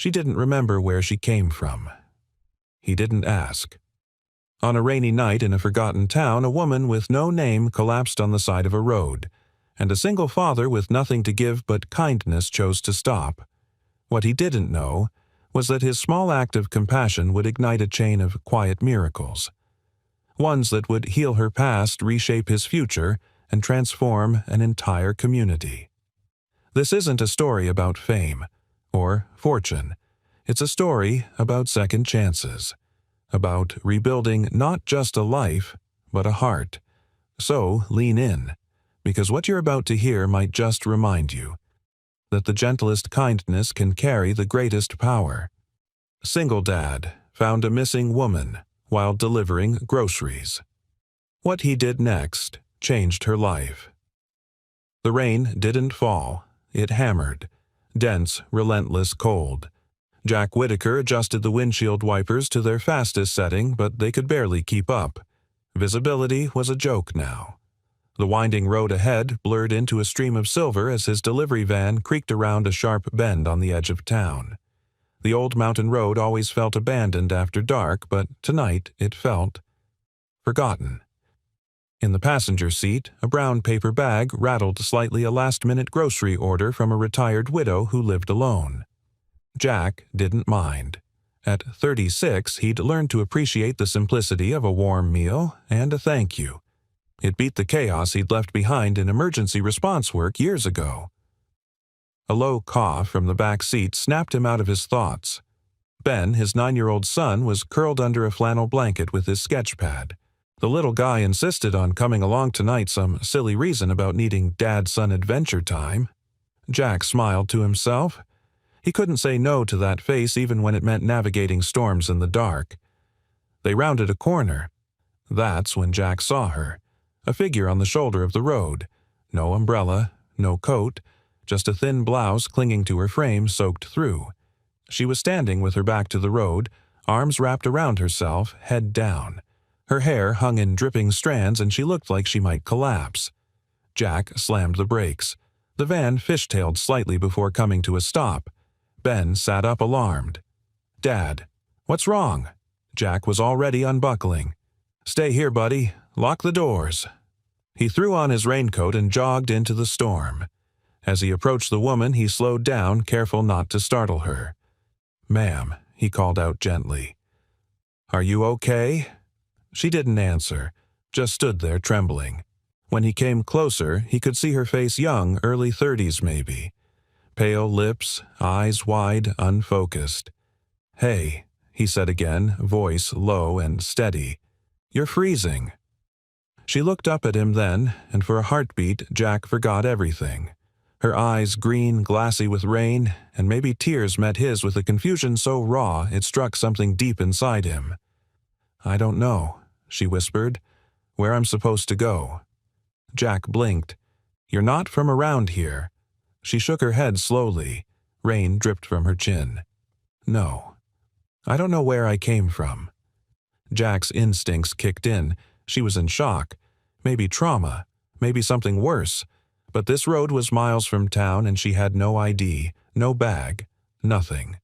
She didn't remember where she came from. He didn't ask. On a rainy night in a forgotten town, a woman with no name collapsed on the side of a road, and a single father with nothing to give but kindness chose to stop. What he didn't know was that his small act of compassion would ignite a chain of quiet miracles, ones that would heal her past, reshape his future, and transform an entire community. This isn't a story about fame or fortune. It's a story about second chances, about rebuilding not just a life, but a heart. So lean in, because what you're about to hear might just remind you that the gentlest kindness can carry the greatest power. A single dad found a missing woman while delivering groceries. What he did next changed her life. The rain didn't fall, it hammered, dense, relentless cold. Jack Whitaker adjusted the windshield wipers to their fastest setting, but they could barely keep up. Visibility was a joke now. The winding road ahead blurred into a stream of silver as his delivery van creaked around a sharp bend on the edge of town. The old mountain road always felt abandoned after dark, but tonight it felt forgotten. In the passenger seat, a brown paper bag rattled slightly a last-minute grocery order from a retired widow who lived alone. Jack didn't mind. At 36, he'd learned to appreciate the simplicity of a warm meal and a thank you. It beat the chaos he'd left behind in emergency response work years ago. A low cough from the back seat snapped him out of his thoughts. Ben, his 9-year-old son, was curled under a flannel blanket with his sketch pad. The little guy insisted on coming along tonight, some silly reason about needing dad-son adventure time. Jack smiled to himself. He couldn't say no to that face even when it meant navigating storms in the dark. They rounded a corner. That's when Jack saw her, a figure on the shoulder of the road. No umbrella, no coat, just a thin blouse clinging to her frame soaked through. She was standing with her back to the road, arms wrapped around herself, head down. Her hair hung in dripping strands and she looked like she might collapse. Jack slammed the brakes. The van fishtailed slightly before coming to a stop. Ben sat up alarmed. "Dad, what's wrong?" Jack was already unbuckling. "Stay here, buddy. Lock the doors." He threw on his raincoat and jogged into the storm. As he approached the woman, he slowed down, careful not to startle her. "Ma'am," he called out gently. "Are you okay?" She didn't answer, just stood there trembling. When he came closer, he could see her face young, early 30s maybe. Pale lips, eyes wide, unfocused. "Hey," he said again, voice low and steady. "You're freezing." She looked up at him then, and for a heartbeat, Jack forgot everything. Her eyes green, glassy with rain, and maybe tears met his with a confusion so raw it struck something deep inside him. "I don't know," she whispered, "where I'm supposed to go." Jack blinked. "You're not from around here." She shook her head slowly. Rain dripped from her chin. "No. I don't know where I came from." Jack's instincts kicked in. She was in shock. Maybe trauma. Maybe something worse. But this road was miles from town and she had no ID, no bag, nothing.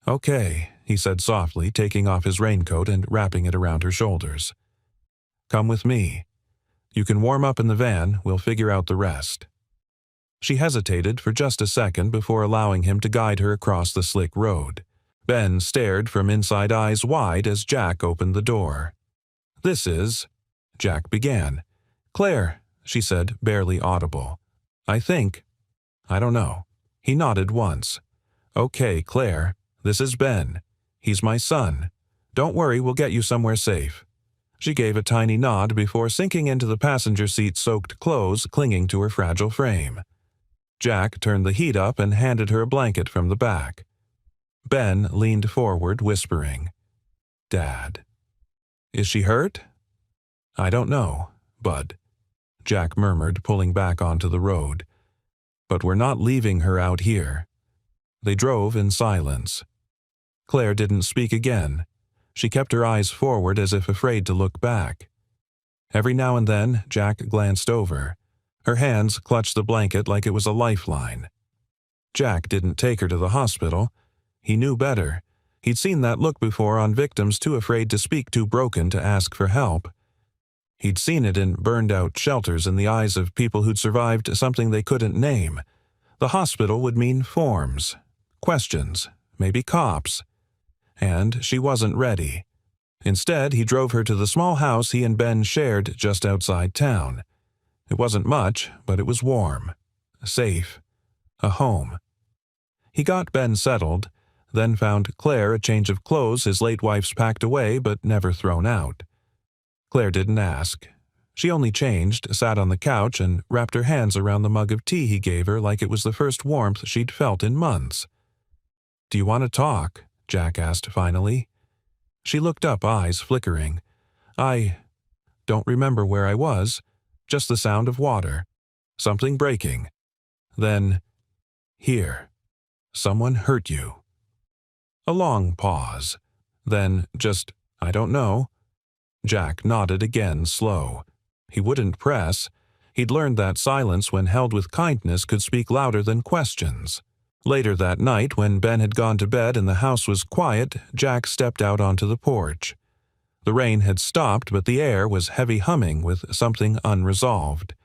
"Okay," he said softly, taking off his raincoat and wrapping it around her shoulders. "Come with me. You can warm up in the van, we'll figure out the rest." She hesitated for just a second before allowing him to guide her across the slick road. Ben stared from inside eyes wide as Jack opened the door. "This is—" Jack began. "Claire," she said, barely audible. "I think—" "I don't know." He nodded once. "Okay, Claire. This is Ben. He's my son. Don't worry, we'll get you somewhere safe." She gave a tiny nod before sinking into the passenger seat's soaked clothes clinging to her fragile frame. Jack turned the heat up and handed her a blanket from the back. Ben leaned forward, whispering, "Dad." "Is she hurt?" "I don't know, Bud," Jack murmured, pulling back onto the road. "But we're not leaving her out here." They drove in silence. Claire didn't speak again. She kept her eyes forward as if afraid to look back. Every now and then, Jack glanced over. Her hands clutched the blanket like it was a lifeline. Jack didn't take her to the hospital. He knew better. He'd seen that look before on victims too afraid to speak, too broken to ask for help. He'd seen it in burned-out shelters in the eyes of people who'd survived something they couldn't name. The hospital would mean forms, questions, maybe cops. And she wasn't ready. Instead, he drove her to the small house he and Ben shared just outside town. It wasn't much, but it was warm, safe, a home. He got Ben settled, then found Claire a change of clothes his late wife's packed away but never thrown out. Claire didn't ask. She only changed, sat on the couch, and wrapped her hands around the mug of tea he gave her like it was the first warmth she'd felt in months. "Do you want to talk?" Jack asked finally. She looked up, eyes flickering. "I don't remember where I was, just the sound of water, something breaking. Then, here, someone hurt you." A long pause. Then just, "I don't know." Jack nodded again, slow. He wouldn't press. He'd learned that silence, when held with kindness, could speak louder than questions. Later that night, when Ben had gone to bed and the house was quiet, Jack stepped out onto the porch. The rain had stopped, but the air was heavy humming with something unresolved.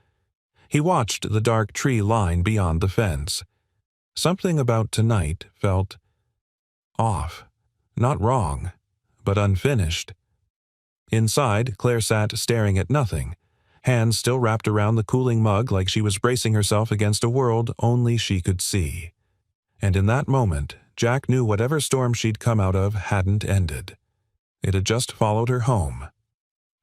He watched the dark tree line beyond the fence. Something about tonight felt off. Not wrong, but unfinished. Inside, Claire sat staring at nothing, hands still wrapped around the cooling mug like she was bracing herself against a world only she could see. And in that moment, Jack knew whatever storm she'd come out of hadn't ended. It had just followed her home.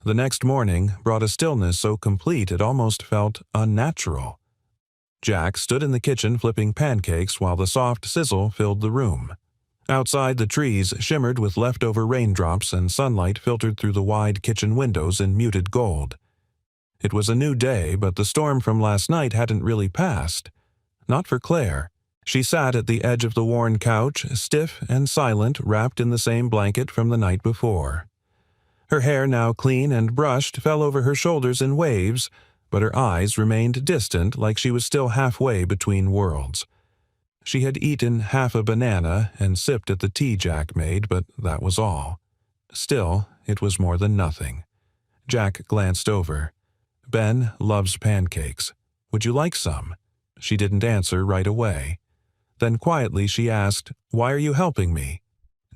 The next morning brought a stillness so complete it almost felt unnatural. Jack stood in the kitchen flipping pancakes while the soft sizzle filled the room. Outside, the trees shimmered with leftover raindrops and sunlight filtered through the wide kitchen windows in muted gold. It was a new day, but the storm from last night hadn't really passed. Not for Claire. She sat at the edge of the worn couch, stiff and silent, wrapped in the same blanket from the night before. Her hair, now clean and brushed, fell over her shoulders in waves, but her eyes remained distant, like she was still halfway between worlds. She had eaten half a banana and sipped at the tea Jack made, but that was all. Still, it was more than nothing. Jack glanced over. "Ben loves pancakes. Would you like some?" She didn't answer right away. Then quietly she asked, "Why are you helping me?"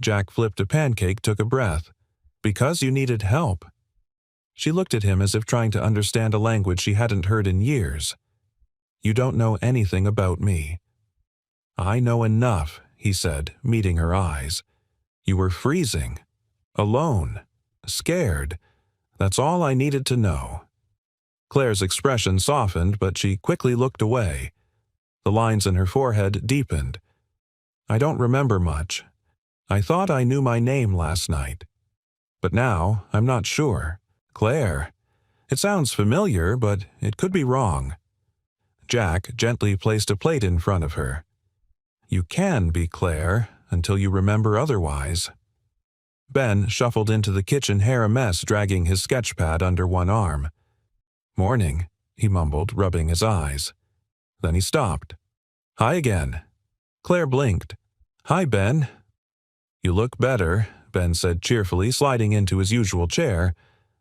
Jack flipped a pancake, took a breath. "Because you needed help." She looked at him as if trying to understand a language she hadn't heard in years. "You don't know anything about me." "I know enough," he said, meeting her eyes. "You were freezing. Alone. Scared. That's all I needed to know." Claire's expression softened, but she quickly looked away. The lines in her forehead deepened. "I don't remember much. I thought I knew my name last night. But now I'm not sure. Claire. It sounds familiar, but it could be wrong." Jack gently placed a plate in front of her. "You can be Claire until you remember otherwise." Ben shuffled into the kitchen, hair a mess, dragging his sketchpad under one arm. "Morning," he mumbled, rubbing his eyes. Then he stopped. "Hi again." Claire blinked. "Hi, Ben." "You look better," Ben said cheerfully, sliding into his usual chair.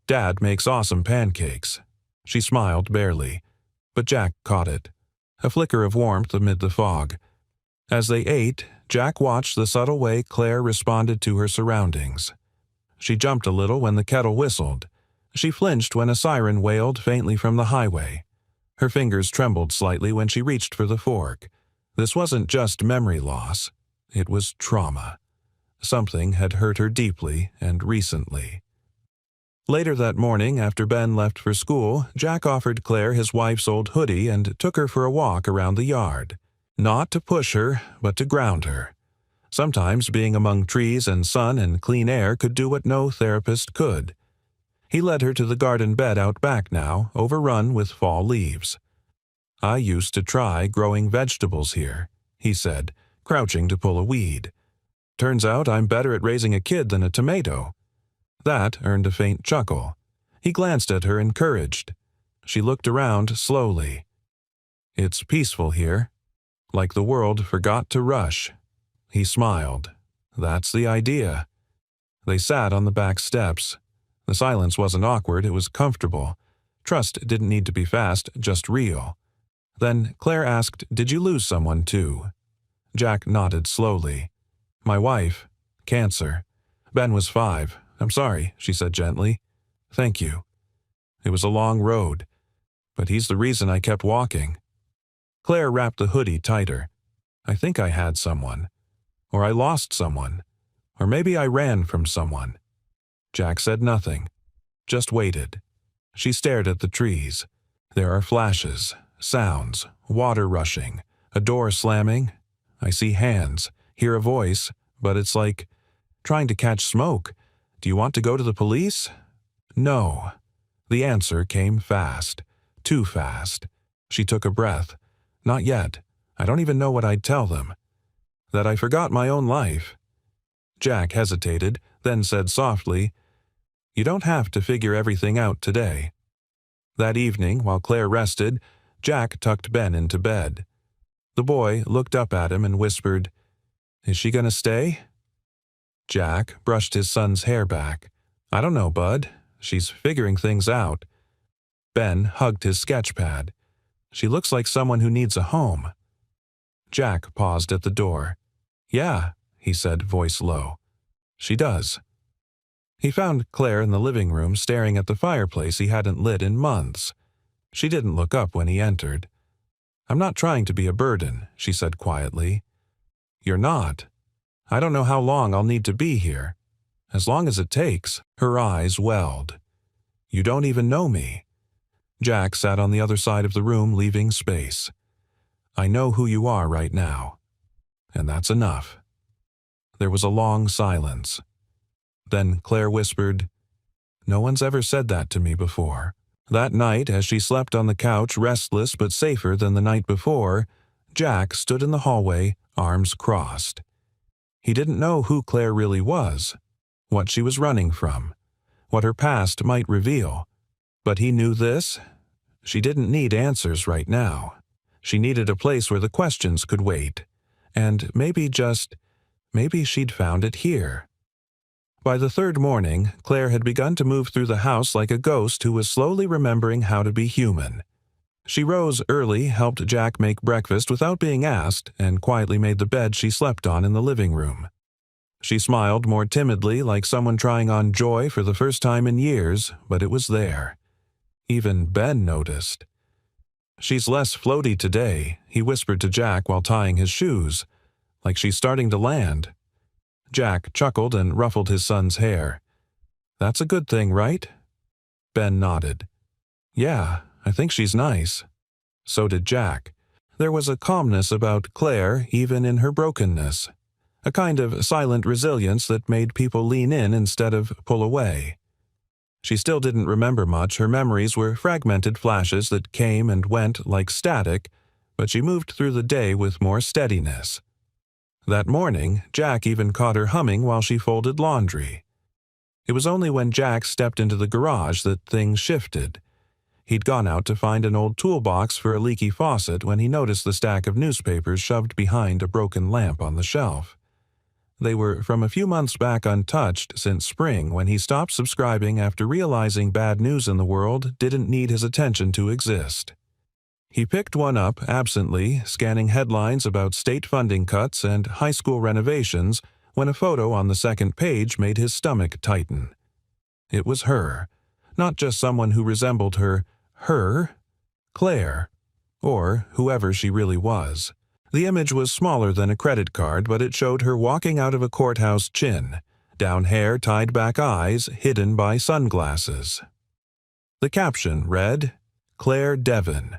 "Dad makes awesome pancakes." She smiled barely, but Jack caught it. A flicker of warmth amid the fog. As they ate, Jack watched the subtle way Claire responded to her surroundings. She jumped a little when the kettle whistled. She flinched when a siren wailed faintly from the highway. Her fingers trembled slightly when she reached for the fork. This wasn't just memory loss. It was trauma. Something had hurt her deeply and recently. Later that morning, after Ben left for school, Jack offered Claire his wife's old hoodie and took her for a walk around the yard. Not to push her, but to ground her. Sometimes being among trees and sun and clean air could do what no therapist could. He led her to the garden bed out back now, overrun with fall leaves. "I used to try growing vegetables here," he said, crouching to pull a weed. "Turns out I'm better at raising a kid than a tomato." That earned a faint chuckle. He glanced at her, encouraged. She looked around slowly. "It's peaceful here. Like the world forgot to rush." He smiled. That's the idea. They sat on the back steps. The silence wasn't awkward, it was comfortable. Trust didn't need to be fast, just real. Then Claire asked, "Did you lose someone too?" Jack nodded slowly. "My wife. Cancer. Ben was 5. I'm sorry," she said gently. "Thank you. It was a long road, but he's the reason I kept walking." Claire wrapped the hoodie tighter. "I think I had someone. Or I lost someone. Or maybe I ran from someone." Jack said nothing, just waited. She stared at the trees. There are flashes, sounds, water rushing, a door slamming. I see hands, hear a voice, but it's like trying to catch smoke. "Do you want to go to the police?" "No." The answer came fast. Too fast. She took a breath. "Not yet. I don't even know what I'd tell them. That I forgot my own life." Jack hesitated, then said softly, "You don't have to figure everything out today." That evening, while Claire rested, Jack tucked Ben into bed. The boy looked up at him and whispered, "Is she gonna stay?" Jack brushed his son's hair back. "I don't know, bud. She's figuring things out." Ben hugged his sketch pad. "She looks like someone who needs a home." Jack paused at the door. "Yeah," he said, voice low. "She does." He found Claire in the living room staring at the fireplace he hadn't lit in months. She didn't look up when he entered. "I'm not trying to be a burden," she said quietly. "You're not. I don't know how long I'll need to be here. As long as it takes." Her eyes welled. "You don't even know me." Jack sat on the other side of the room, leaving space. "I know who you are right now. And that's enough." There was a long silence. Then Claire whispered, "No one's ever said that to me before." That night, as she slept on the couch, restless but safer than the night before, Jack stood in the hallway, arms crossed. He didn't know who Claire really was, what she was running from, what her past might reveal. But he knew this: she didn't need answers right now. She needed a place where the questions could wait. And maybe she'd found it here. By the third morning, Claire had begun to move through the house like a ghost who was slowly remembering how to be human. She rose early, helped Jack make breakfast without being asked, and quietly made the bed she slept on in the living room. She smiled more timidly, like someone trying on joy for the first time in years, but it was there. Even Ben noticed. "She's less floaty today," he whispered to Jack while tying his shoes. "Like she's starting to land." Jack chuckled and ruffled his son's hair. "That's a good thing, right?" Ben nodded. "Yeah, I think she's nice." So did Jack. There was a calmness about Claire, even in her brokenness. A kind of silent resilience that made people lean in instead of pull away. She still didn't remember much. Her memories were fragmented flashes that came and went like static, but she moved through the day with more steadiness. That morning, Jack even caught her humming while she folded laundry. It was only when Jack stepped into the garage that things shifted. He'd gone out to find an old toolbox for a leaky faucet when he noticed the stack of newspapers shoved behind a broken lamp on the shelf. They were from a few months back, untouched since spring, when he stopped subscribing after realizing bad news in the world didn't need his attention to exist. He picked one up absently, scanning headlines about state funding cuts and high school renovations, when a photo on the second page made his stomach tighten. It was her, not just someone who resembled her, Claire, or whoever she really was. The image was smaller than a credit card, but it showed her walking out of a courthouse chin, down hair, tied back eyes, hidden by sunglasses. The caption read, "Claire Devon.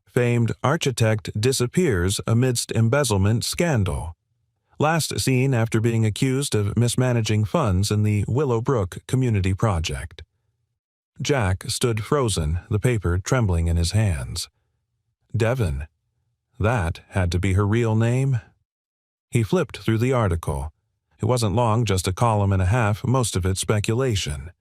Famed architect disappears amidst embezzlement scandal. Last seen after being accused of mismanaging funds in the Willowbrook Community Project." Jack stood frozen, the paper trembling in his hands. Devon. That had to be her real name. He flipped through the article. It wasn't long, just a column and a half, most of it speculation.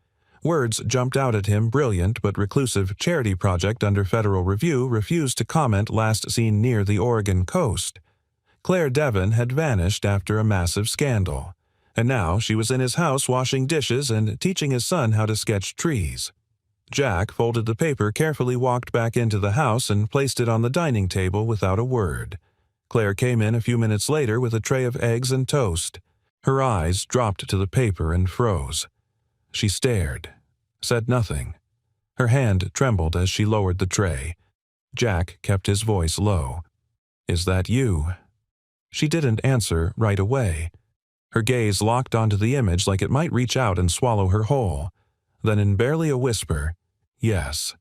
Words jumped out at him: brilliant but reclusive charity project under federal review refused to comment last seen near the Oregon coast. Claire Devon had vanished after a massive scandal, and now she was in his house washing dishes and teaching his son how to sketch trees. Jack folded the paper, carefully walked back into the house and placed it on the dining table without a word. Claire came in a few minutes later with a tray of eggs and toast. Her eyes dropped to the paper and froze. She stared, said nothing. Her hand trembled as she lowered the tray. Jack kept his voice low. "Is that you?" She didn't answer right away. Her gaze locked onto the image like it might reach out and swallow her whole. Then in barely a whisper, "Yes."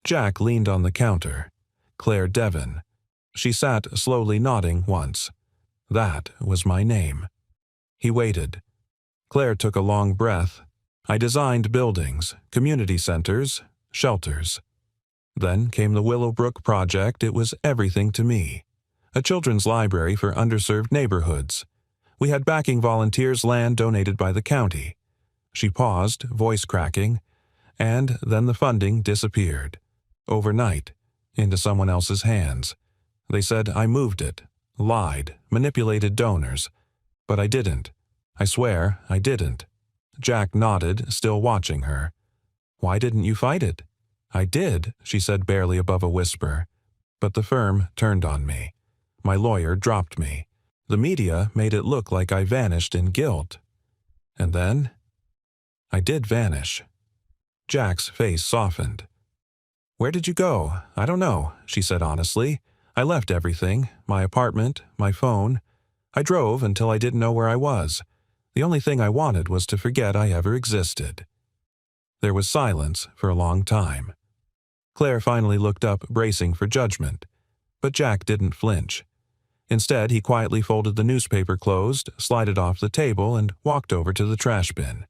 Jack leaned on the counter. "Claire Devon." She sat slowly nodding once. "That was my name." He waited. Claire took a long breath. "I designed buildings, community centers, shelters. Then came the Willowbrook Project. It was everything to me. A children's library for underserved neighborhoods. We had backing volunteers, land donated by the county." She paused, voice cracking, and then the funding disappeared. Overnight, into someone else's hands. They said I moved it, lied, manipulated donors. But I didn't. I swear I didn't. Jack nodded, still watching her. "Why didn't you fight it?" "I did," she said barely above a whisper. "But the firm turned on me. My lawyer dropped me. The media made it look like I vanished in guilt. And then I did vanish." Jack's face softened. "Where did you go?" "I don't know," she said honestly. "I left everything, my apartment, my phone. I drove until I didn't know where I was. The only thing I wanted was to forget I ever existed." There was silence for a long time. Claire finally looked up, bracing for judgment. But Jack didn't flinch. Instead, he quietly folded the newspaper closed, slid off the table, and walked over to the trash bin.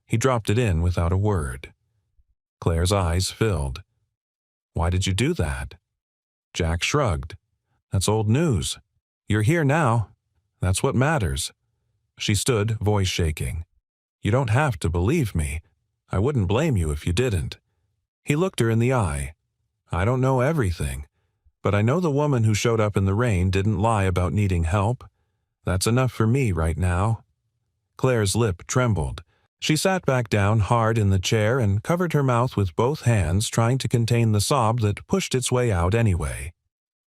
He dropped it in without a word. Claire's eyes filled. "Why did you do that?" Jack shrugged. "That's old news. You're here now. That's what matters." She stood, voice shaking. "You don't have to believe me. I wouldn't blame you if you didn't." He looked her in the eye. "I don't know everything, but I know the woman who showed up in the rain didn't lie about needing help. That's enough for me right now." Claire's lip trembled. She sat back down hard in the chair and covered her mouth with both hands, trying to contain the sob that pushed its way out anyway.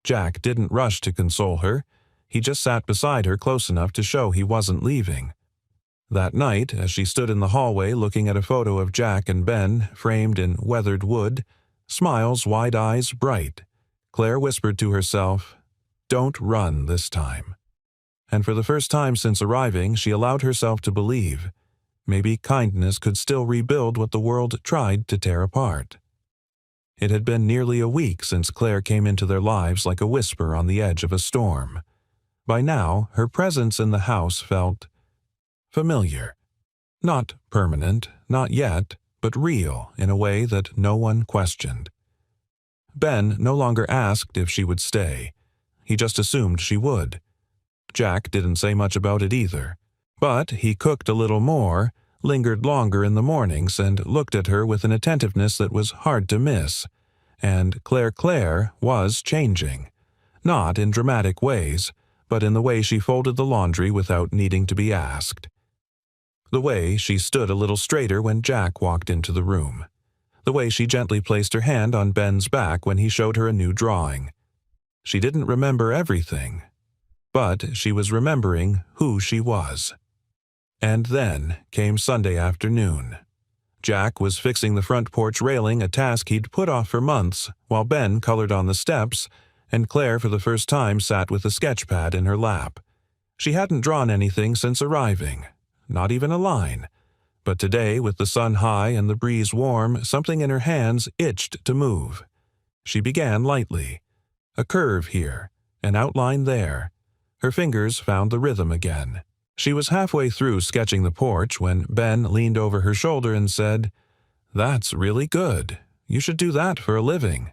Jack didn't rush to console her. He just sat beside her close enough to show he wasn't leaving. That night, as she stood in the hallway looking at a photo of Jack and Ben framed in weathered wood, smiles, wide eyes bright, Claire whispered to herself, "Don't run this time." And for the first time since arriving, she allowed herself to believe maybe kindness could still rebuild what the world tried to tear apart. It had been nearly a week since Claire came into their lives like a whisper on the edge of a storm. By now, her presence in the house felt familiar. Not permanent, not yet, but real in a way that no one questioned. Ben no longer asked if she would stay. He just assumed she would. Jack didn't say much about it either. But he cooked a little more, lingered longer in the mornings, and looked at her with an attentiveness that was hard to miss. And Claire was changing. Not in dramatic ways, but in the way she folded the laundry without needing to be asked. The way she stood a little straighter when Jack walked into the room. The way she gently placed her hand on Ben's back when he showed her a new drawing. She didn't remember everything, but she was remembering who she was. And then came Sunday afternoon. Jack was fixing the front porch railing, a task he'd put off for months, while Ben colored on the steps, and Claire for the first time sat with a sketch pad in her lap. She hadn't drawn anything since arriving, not even a line. But today, with the sun high and the breeze warm, something in her hands itched to move. She began lightly. A curve here, an outline there. Her fingers found the rhythm again. She was halfway through sketching the porch when Ben leaned over her shoulder and said, "That's really good. You should do that for a living."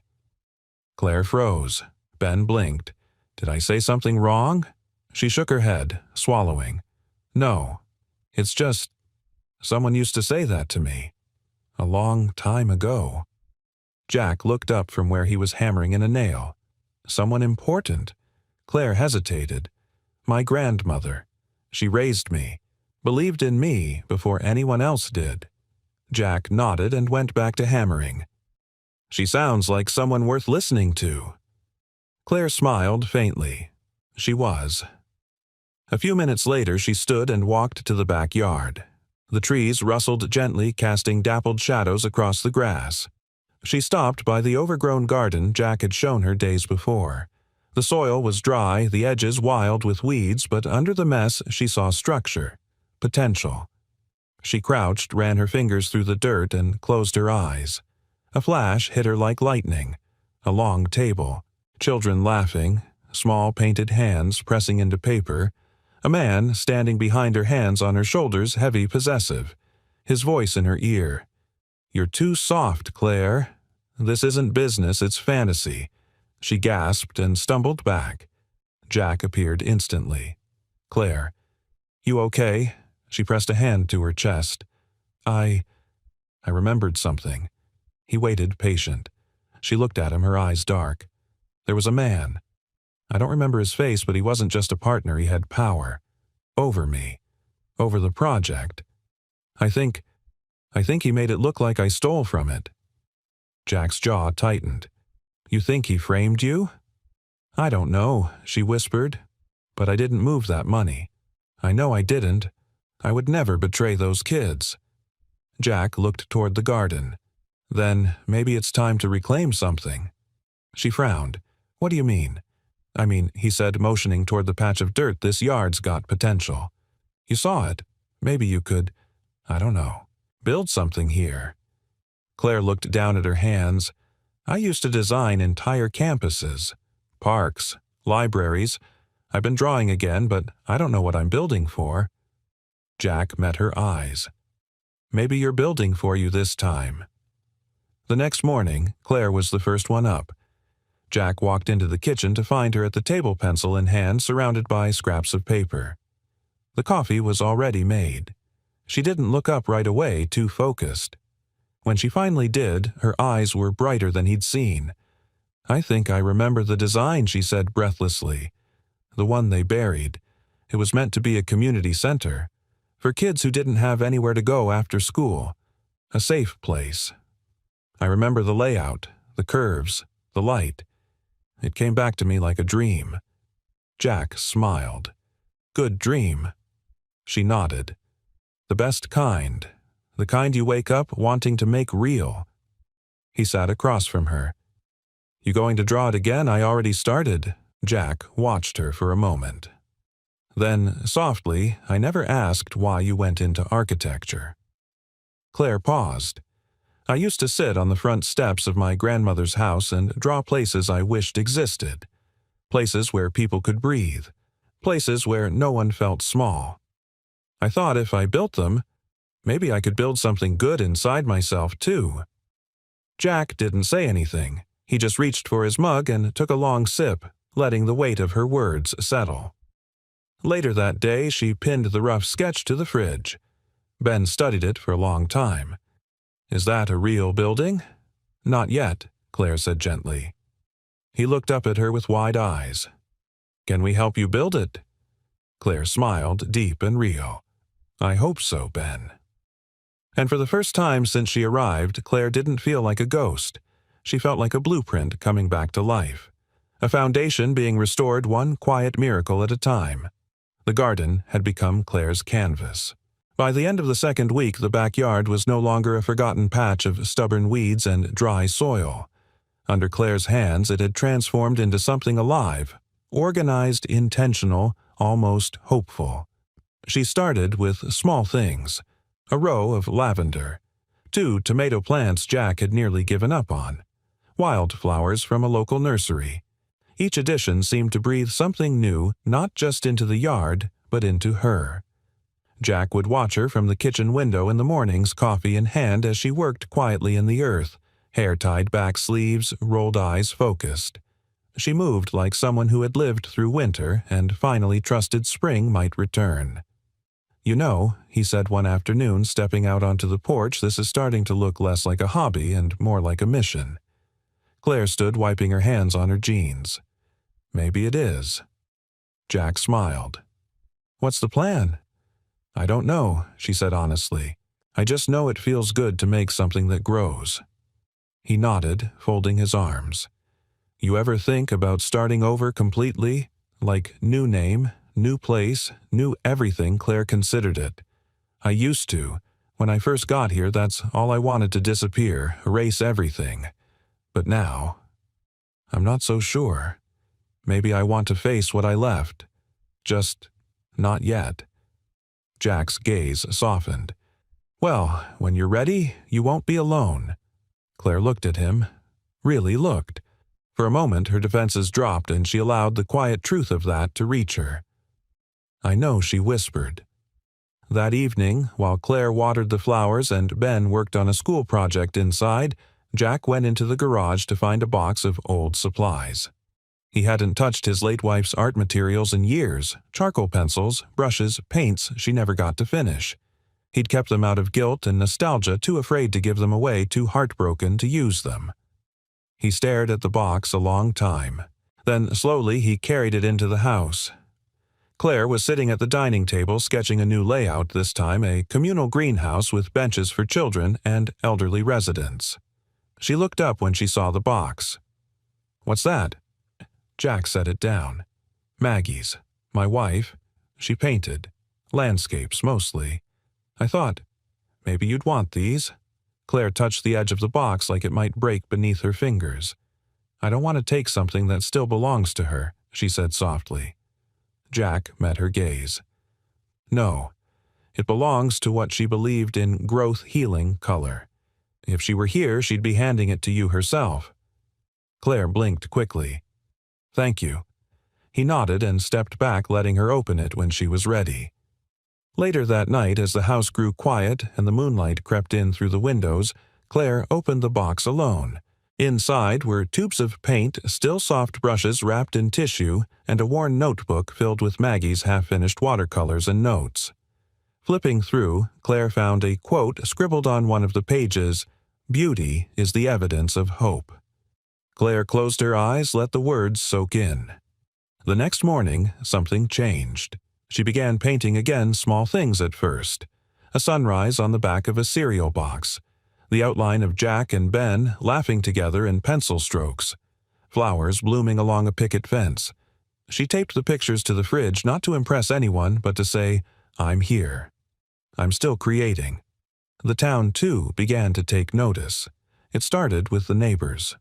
Claire froze. Ben blinked. "Did I say something wrong?" She shook her head, swallowing. "No. It's just, someone used to say that to me. A long time ago." Jack looked up from where he was hammering in a nail. Someone important. Claire hesitated. My grandmother. She raised me, believed in me before anyone else did. Jack nodded and went back to hammering. She sounds like someone worth listening to. Claire smiled faintly. She was. A few minutes later, she stood and walked to the backyard. The trees rustled gently, casting dappled shadows across the grass. She stopped by the overgrown garden Jack had shown her days before. The soil was dry, the edges wild with weeds, but under the mess she saw structure, potential. She crouched, ran her fingers through the dirt, and closed her eyes. A flash hit her like lightning. A long table, children laughing, small painted hands pressing into paper, a man standing behind her, hands on her shoulders, heavy, possessive, his voice in her ear. "You're too soft, Claire. This isn't business, it's fantasy." She gasped and stumbled back. Jack appeared instantly. "Claire, you okay?" She pressed a hand to her chest. I remembered something." He waited, patient. She looked at him, her eyes dark. "There was a man. I don't remember his face, but he wasn't just a partner, he had power. Over me. Over the project. I think he made it look like I stole from it." Jack's jaw tightened. "You think he framed you?" "I don't know," she whispered. "But I didn't move that money. I know I didn't. I would never betray those kids." Jack looked toward the garden. "Then maybe it's time to reclaim something." She frowned. "What do you mean?" "I mean," he said, motioning toward the patch of dirt, "this yard's got potential. You saw it. Maybe you could, I don't know, build something here." Claire looked down at her hands. "I used to design entire campuses, parks, libraries. I've been drawing again, but I don't know what I'm building for." Jack met her eyes. "Maybe you're building for you this time." The next morning, Claire was the first one up. Jack walked into the kitchen to find her at the table, pencil in hand, surrounded by scraps of paper. The coffee was already made. She didn't look up right away, too focused. When she finally did, her eyes were brighter than he'd seen. "I think I remember the design," she said breathlessly. "The one they buried. It was meant to be a community center, for kids who didn't have anywhere to go after school. A safe place. I remember the layout, the curves, the light. It came back to me like a dream." Jack smiled. "Good dream." She nodded. "The best kind. The kind you wake up wanting to make real." He sat across from her. "You going to draw it again? I already started." Jack watched her for a moment. Then, softly, "I never asked why you went into architecture." Claire paused. "I used to sit on the front steps of my grandmother's house and draw places I wished existed. Places where people could breathe. Places where no one felt small. I thought if I built them, maybe I could build something good inside myself, too." Jack didn't say anything. He just reached for his mug and took a long sip, letting the weight of her words settle. Later that day, she pinned the rough sketch to the fridge. Ben studied it for a long time. "Is that a real building?" "Not yet," Claire said gently. He looked up at her with wide eyes. "Can we help you build it?" Claire smiled, deep and real. "I hope so, Ben." And for the first time since she arrived, Claire didn't feel like a ghost. She felt like a blueprint coming back to life. A foundation being restored one quiet miracle at a time. The garden had become Claire's canvas. By the end of the second week, the backyard was no longer a forgotten patch of stubborn weeds and dry soil. Under Claire's hands, it had transformed into something alive, organized, intentional, almost hopeful. She started with small things. A row of lavender. 2 tomato plants Jack had nearly given up on. Wildflowers from a local nursery. Each addition seemed to breathe something new, not just into the yard, but into her. Jack would watch her from the kitchen window in the mornings, coffee in hand, as she worked quietly in the earth, hair tied back sleeves, rolled eyes focused. She moved like someone who had lived through winter and finally trusted spring might return. "You know," he said one afternoon, stepping out onto the porch, "this is starting to look less like a hobby and more like a mission." Claire stood wiping her hands on her jeans. "Maybe it is." Jack smiled. "What's the plan?" "I don't know," she said honestly. "I just know it feels good to make something that grows." He nodded, folding his arms. "You ever think about starting over completely? Like new name, new place, new everything?" Claire considered it. "I used to. When I first got here, that's all I wanted, to disappear, erase everything. But now, I'm not so sure. Maybe I want to face what I left. Just not yet." Jack's gaze softened. "Well, when you're ready, you won't be alone." Claire looked at him. Really looked. For a moment her defenses dropped and she allowed the quiet truth of that to reach her. "I know," she whispered. That evening, while Claire watered the flowers and Ben worked on a school project inside, Jack went into the garage to find a box of old supplies. He hadn't touched his late wife's art materials in years, charcoal pencils, brushes, paints she never got to finish. He'd kept them out of guilt and nostalgia, too afraid to give them away, too heartbroken to use them. He stared at the box a long time. Then, slowly, he carried it into the house. Claire was sitting at the dining table sketching a new layout, this time a communal greenhouse with benches for children and elderly residents. She looked up when she saw the box. "What's that?" Jack set it down. "Maggie's. My wife. She painted. Landscapes, mostly. I thought, maybe you'd want these." Claire touched the edge of the box like it might break beneath her fingers. "I don't want to take something that still belongs to her," she said softly. Jack met her gaze. "No, it belongs to what she believed in growth healing color. If she were here, she'd be handing it to you herself." Claire blinked quickly. "Thank you." He nodded and stepped back, letting her open it when she was ready. Later that night, as the house grew quiet and the moonlight crept in through the windows, Claire opened the box alone. Inside were tubes of paint, still soft brushes wrapped in tissue, and a worn notebook filled with Maggie's half-finished watercolors and notes. Flipping through, Claire found a quote scribbled on one of the pages, "Beauty is the evidence of hope." Claire closed her eyes, let the words soak in. The next morning, something changed. She began painting again, small things at first. A sunrise on the back of a cereal box. The outline of Jack and Ben laughing together in pencil strokes. Flowers blooming along a picket fence. She taped the pictures to the fridge, not to impress anyone, but to say, "I'm here. I'm still creating." The town, too, began to take notice. It started with the neighbors.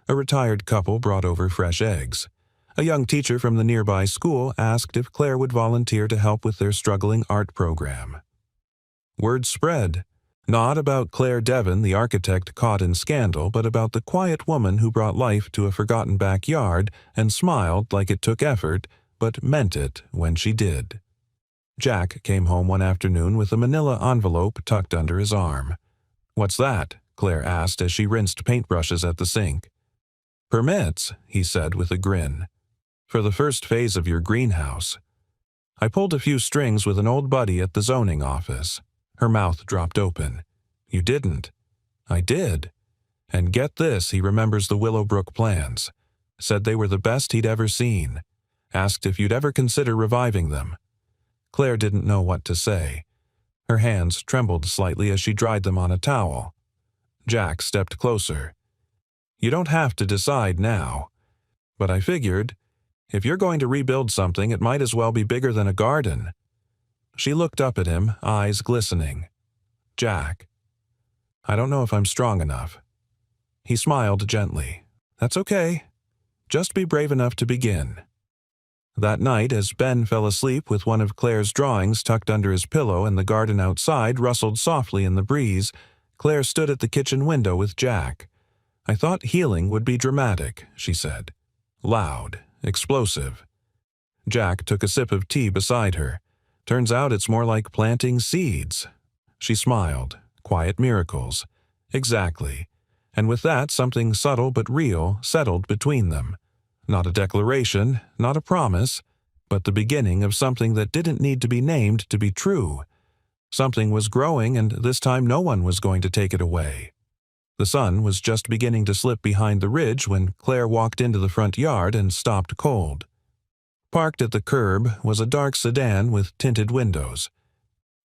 A retired couple brought over fresh eggs. A young teacher from the nearby school asked if Claire would volunteer to help with their struggling art program. Word spread. Not about Claire Devon, the architect caught in scandal, but about the quiet woman who brought life to a forgotten backyard and smiled like it took effort, but meant it when she did. Jack came home one afternoon with a manila envelope tucked under his arm. "What's that?" Claire asked as she rinsed paintbrushes at the sink. "Permits," he said with a grin. "For the first phase of your greenhouse." "I pulled a few strings with an old buddy at the zoning office." Her mouth dropped open. "You didn't." "I did. And get this, he remembers the Willowbrook plans. Said they were the best he'd ever seen. Asked if you'd ever consider reviving them." Claire didn't know what to say. Her hands trembled slightly as she dried them on a towel. Jack stepped closer. "You don't have to decide now. But I figured, if you're going to rebuild something, it might as well be bigger than a garden." She looked up at him, eyes glistening. "Jack, I don't know if I'm strong enough." He smiled gently. "That's okay. Just be brave enough to begin." That night, as Ben fell asleep with one of Claire's drawings tucked under his pillow and the garden outside rustled softly in the breeze, Claire stood at the kitchen window with Jack. "I thought healing would be dramatic," she said. "Loud, explosive." Jack took a sip of tea beside her. "Turns out it's more like planting seeds." She smiled. "Quiet miracles." Exactly. And with that, something subtle but real settled between them. Not a declaration, not a promise, but the beginning of something that didn't need to be named to be true. Something was growing, and this time no one was going to take it away. The sun was just beginning to slip behind the ridge when Claire walked into the front yard and stopped cold. Parked at the curb was a dark sedan with tinted windows.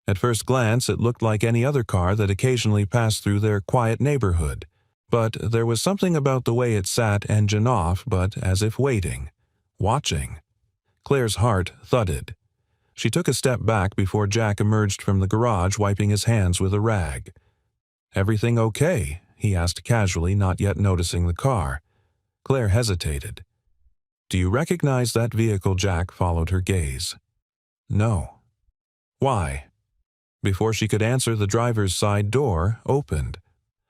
At first glance, it looked like any other car that occasionally passed through their quiet neighborhood, but there was something about the way it sat engine off, but as if waiting, watching. Claire's heart thudded. She took a step back before Jack emerged from the garage, wiping his hands with a rag. "Everything okay?" he asked casually, not yet noticing the car. Claire hesitated. "Do you recognize that vehicle?" Jack followed her gaze. "No." "Why?" Before she could answer, the driver's side door opened.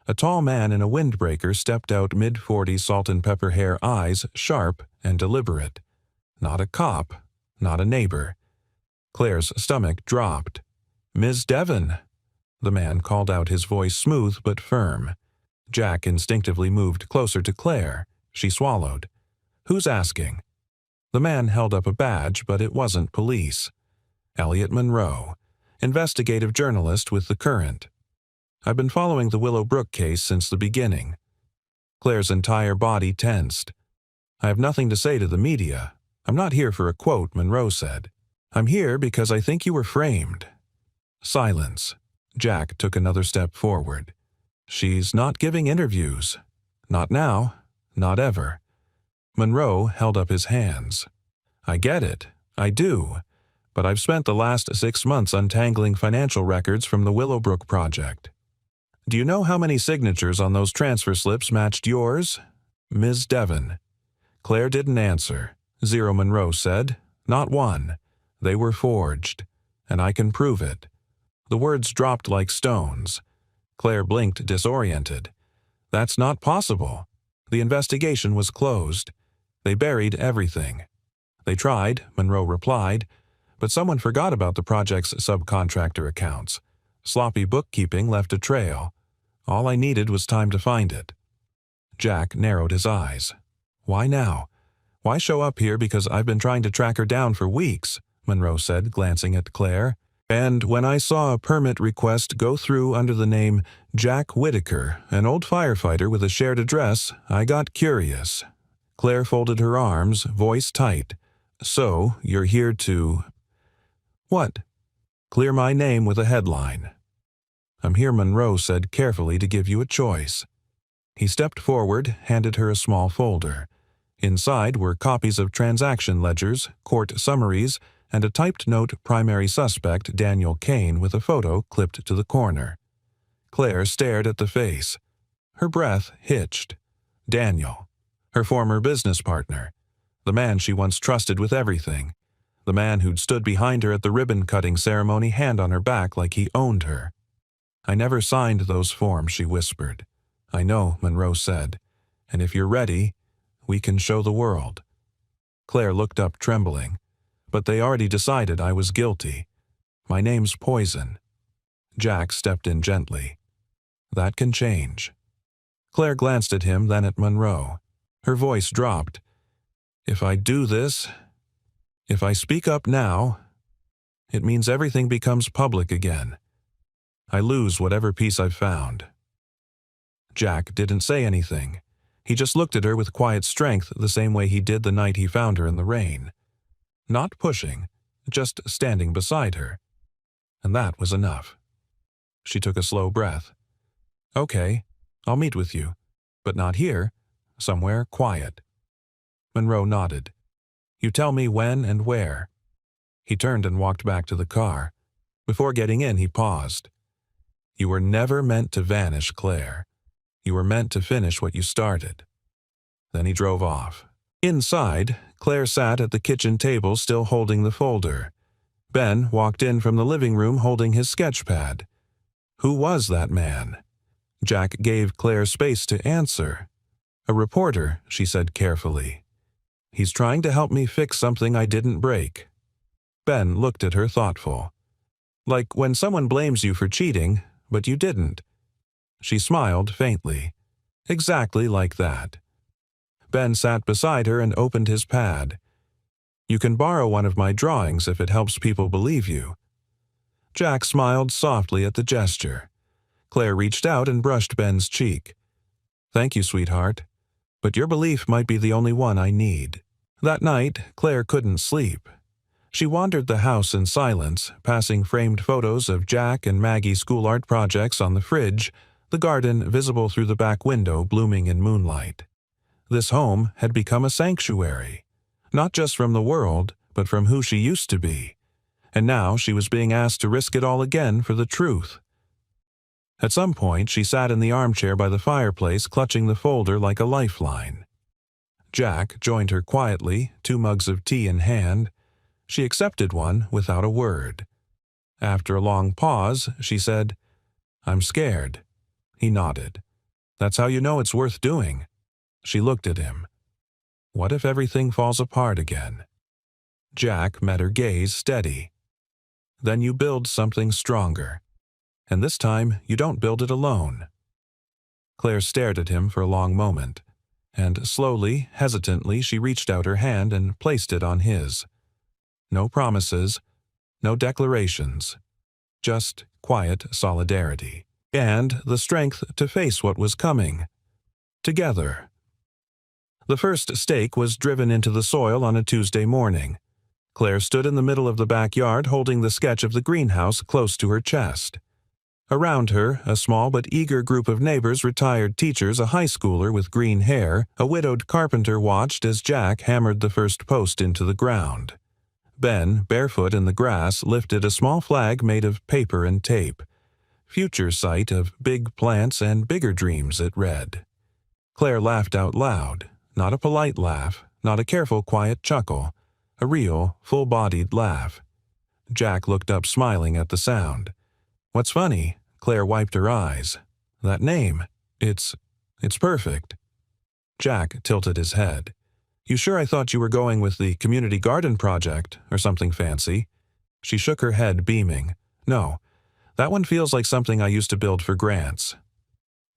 A tall man in a windbreaker stepped out, mid-40s, salt and pepper hair, eyes sharp and deliberate. Not a cop, not a neighbor. Claire's stomach dropped. "Ms. Devon," the man called out, his voice smooth but firm. Jack instinctively moved closer to Claire. She swallowed. "Who's asking?" The man held up a badge, but it wasn't police. "Elliot Monroe, investigative journalist with The Current. I've been following the Willowbrook case since the beginning." Claire's entire body tensed. "I have nothing to say to the media. I'm not here for a quote," Monroe said. "I'm here because I think you were framed." Silence. Jack took another step forward. "She's not giving interviews. Not now. Not ever." Monroe held up his hands. "I get it. I do. But I've spent the last 6 months untangling financial records from the Willowbrook project. Do you know how many signatures on those transfer slips matched yours? Ms. Devon." Claire didn't answer. "Zero," Monroe said. "Not one. They were forged. And I can prove it." The words dropped like stones. Claire blinked, disoriented. "That's not possible. The investigation was closed. They buried everything." "They tried," Monroe replied, "but someone forgot about the project's subcontractor accounts. Sloppy bookkeeping left a trail. All I needed was time to find it." Jack narrowed his eyes. "Why now? Why show up here because I've been trying to track her down for weeks?" Monroe said, glancing at Claire. "And when I saw a permit request go through under the name Jack Whitaker, an old firefighter with a shared address, I got curious." Claire folded her arms, voice tight. "So, you're here to—" "What?" "Clear my name with a headline." "I'm here," Monroe said carefully, "to give you a choice." He stepped forward, handed her a small folder. Inside were copies of transaction ledgers, court summaries, and a typed note, "Primary suspect Daniel Kane," with a photo clipped to the corner. Claire stared at the face. Her breath hitched. Daniel. Her former business partner. The man she once trusted with everything. The man who'd stood behind her at the ribbon-cutting ceremony, hand on her back like he owned her. "I never signed those forms," she whispered. "I know," Monroe said. "And if you're ready, we can show the world." Claire looked up, trembling. "But they already decided I was guilty. My name's Poison." Jack stepped in gently. "That can change." Claire glanced at him, then at Monroe. Her voice dropped. "If I do this, if I speak up now, it means everything becomes public again. I lose whatever peace I've found." Jack didn't say anything. He just looked at her with quiet strength, the same way he did the night he found her in the rain. Not pushing, just standing beside her. And that was enough. She took a slow breath. "Okay, I'll meet with you. But not here. Somewhere quiet." Monroe nodded. "You tell me when and where." He turned and walked back to the car. Before getting in, he paused. "You were never meant to vanish, Claire. You were meant to finish what you started." Then he drove off. Inside, Claire sat at the kitchen table, still holding the folder. Ben walked in from the living room holding his sketch pad. Who was that man? Jack gave Claire space to answer. "A reporter," she said carefully. "He's trying to help me fix something I didn't break." Ben looked at her, thoughtful. "Like when someone blames you for cheating, but you didn't." She smiled faintly. "Exactly like that." Ben sat beside her and opened his pad. "You can borrow one of my drawings if it helps people believe you." Jack smiled softly at the gesture. Claire reached out and brushed Ben's cheek. "Thank you, sweetheart. But your belief might be the only one I need." That night, Claire couldn't sleep. She wandered the house in silence, passing framed photos of Jack and Maggie's school art projects on the fridge, the garden visible through the back window blooming in moonlight. This home had become a sanctuary, not just from the world, but from who she used to be. And now she was being asked to risk it all again for the truth. At some point, she sat in the armchair by the fireplace, clutching the folder like a lifeline. Jack joined her quietly, 2 mugs of tea in hand. She accepted one without a word. After a long pause, she said, "I'm scared." He nodded. "That's how you know it's worth doing." She looked at him. "What if everything falls apart again?" Jack met her gaze steady. "Then you build something stronger. And this time, you don't build it alone." Claire stared at him for a long moment, and slowly, hesitantly, she reached out her hand and placed it on his. No promises, no declarations, just quiet solidarity, and the strength to face what was coming. Together. The first stake was driven into the soil on a Tuesday morning. Claire stood in the middle of the backyard holding the sketch of the greenhouse close to her chest. Around her, a small but eager group of neighbors, retired teachers, a high schooler with green hair, a widowed carpenter watched as Jack hammered the first post into the ground. Ben, barefoot in the grass, lifted a small flag made of paper and tape. "Future sight of big plants and bigger dreams," it read. Claire laughed out loud, not a polite laugh, not a careful, quiet chuckle, a real, full-bodied laugh. Jack looked up smiling at the sound. "What's funny?" Claire wiped her eyes. "That name. It's perfect." Jack tilted his head. "You sure I thought you were going with the community garden project or something fancy?" She shook her head, beaming. "No, that one feels like something I used to build for grants.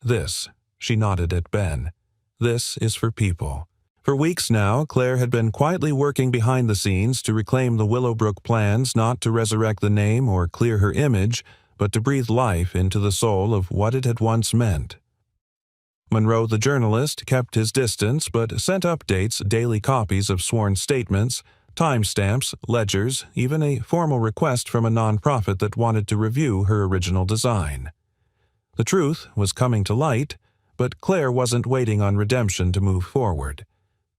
This," she nodded at Ben, "this is for people." For weeks now, Claire had been quietly working behind the scenes to reclaim the Willowbrook plans, not to resurrect the name or clear her image, but to breathe life into the soul of what it had once meant. Monroe, the journalist, kept his distance but sent updates, daily copies of sworn statements, timestamps, ledgers, even a formal request from a nonprofit that wanted to review her original design. The truth was coming to light, but Claire wasn't waiting on redemption to move forward.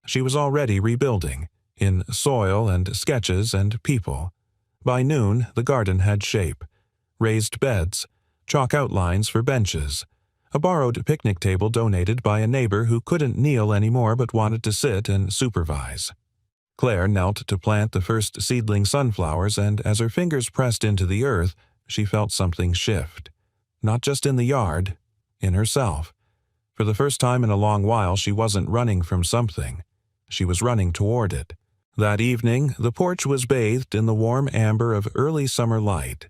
She was already rebuilding, in soil and sketches and people. By noon, the garden had shape. Raised beds, chalk outlines for benches, a borrowed picnic table donated by a neighbor who couldn't kneel anymore but wanted to sit and supervise. Claire knelt to plant the first seedling sunflowers, and as her fingers pressed into the earth, she felt something shift. Not just in the yard, in herself. For the first time in a long while, she wasn't running from something. She was running toward it. That evening, the porch was bathed in the warm amber of early summer light.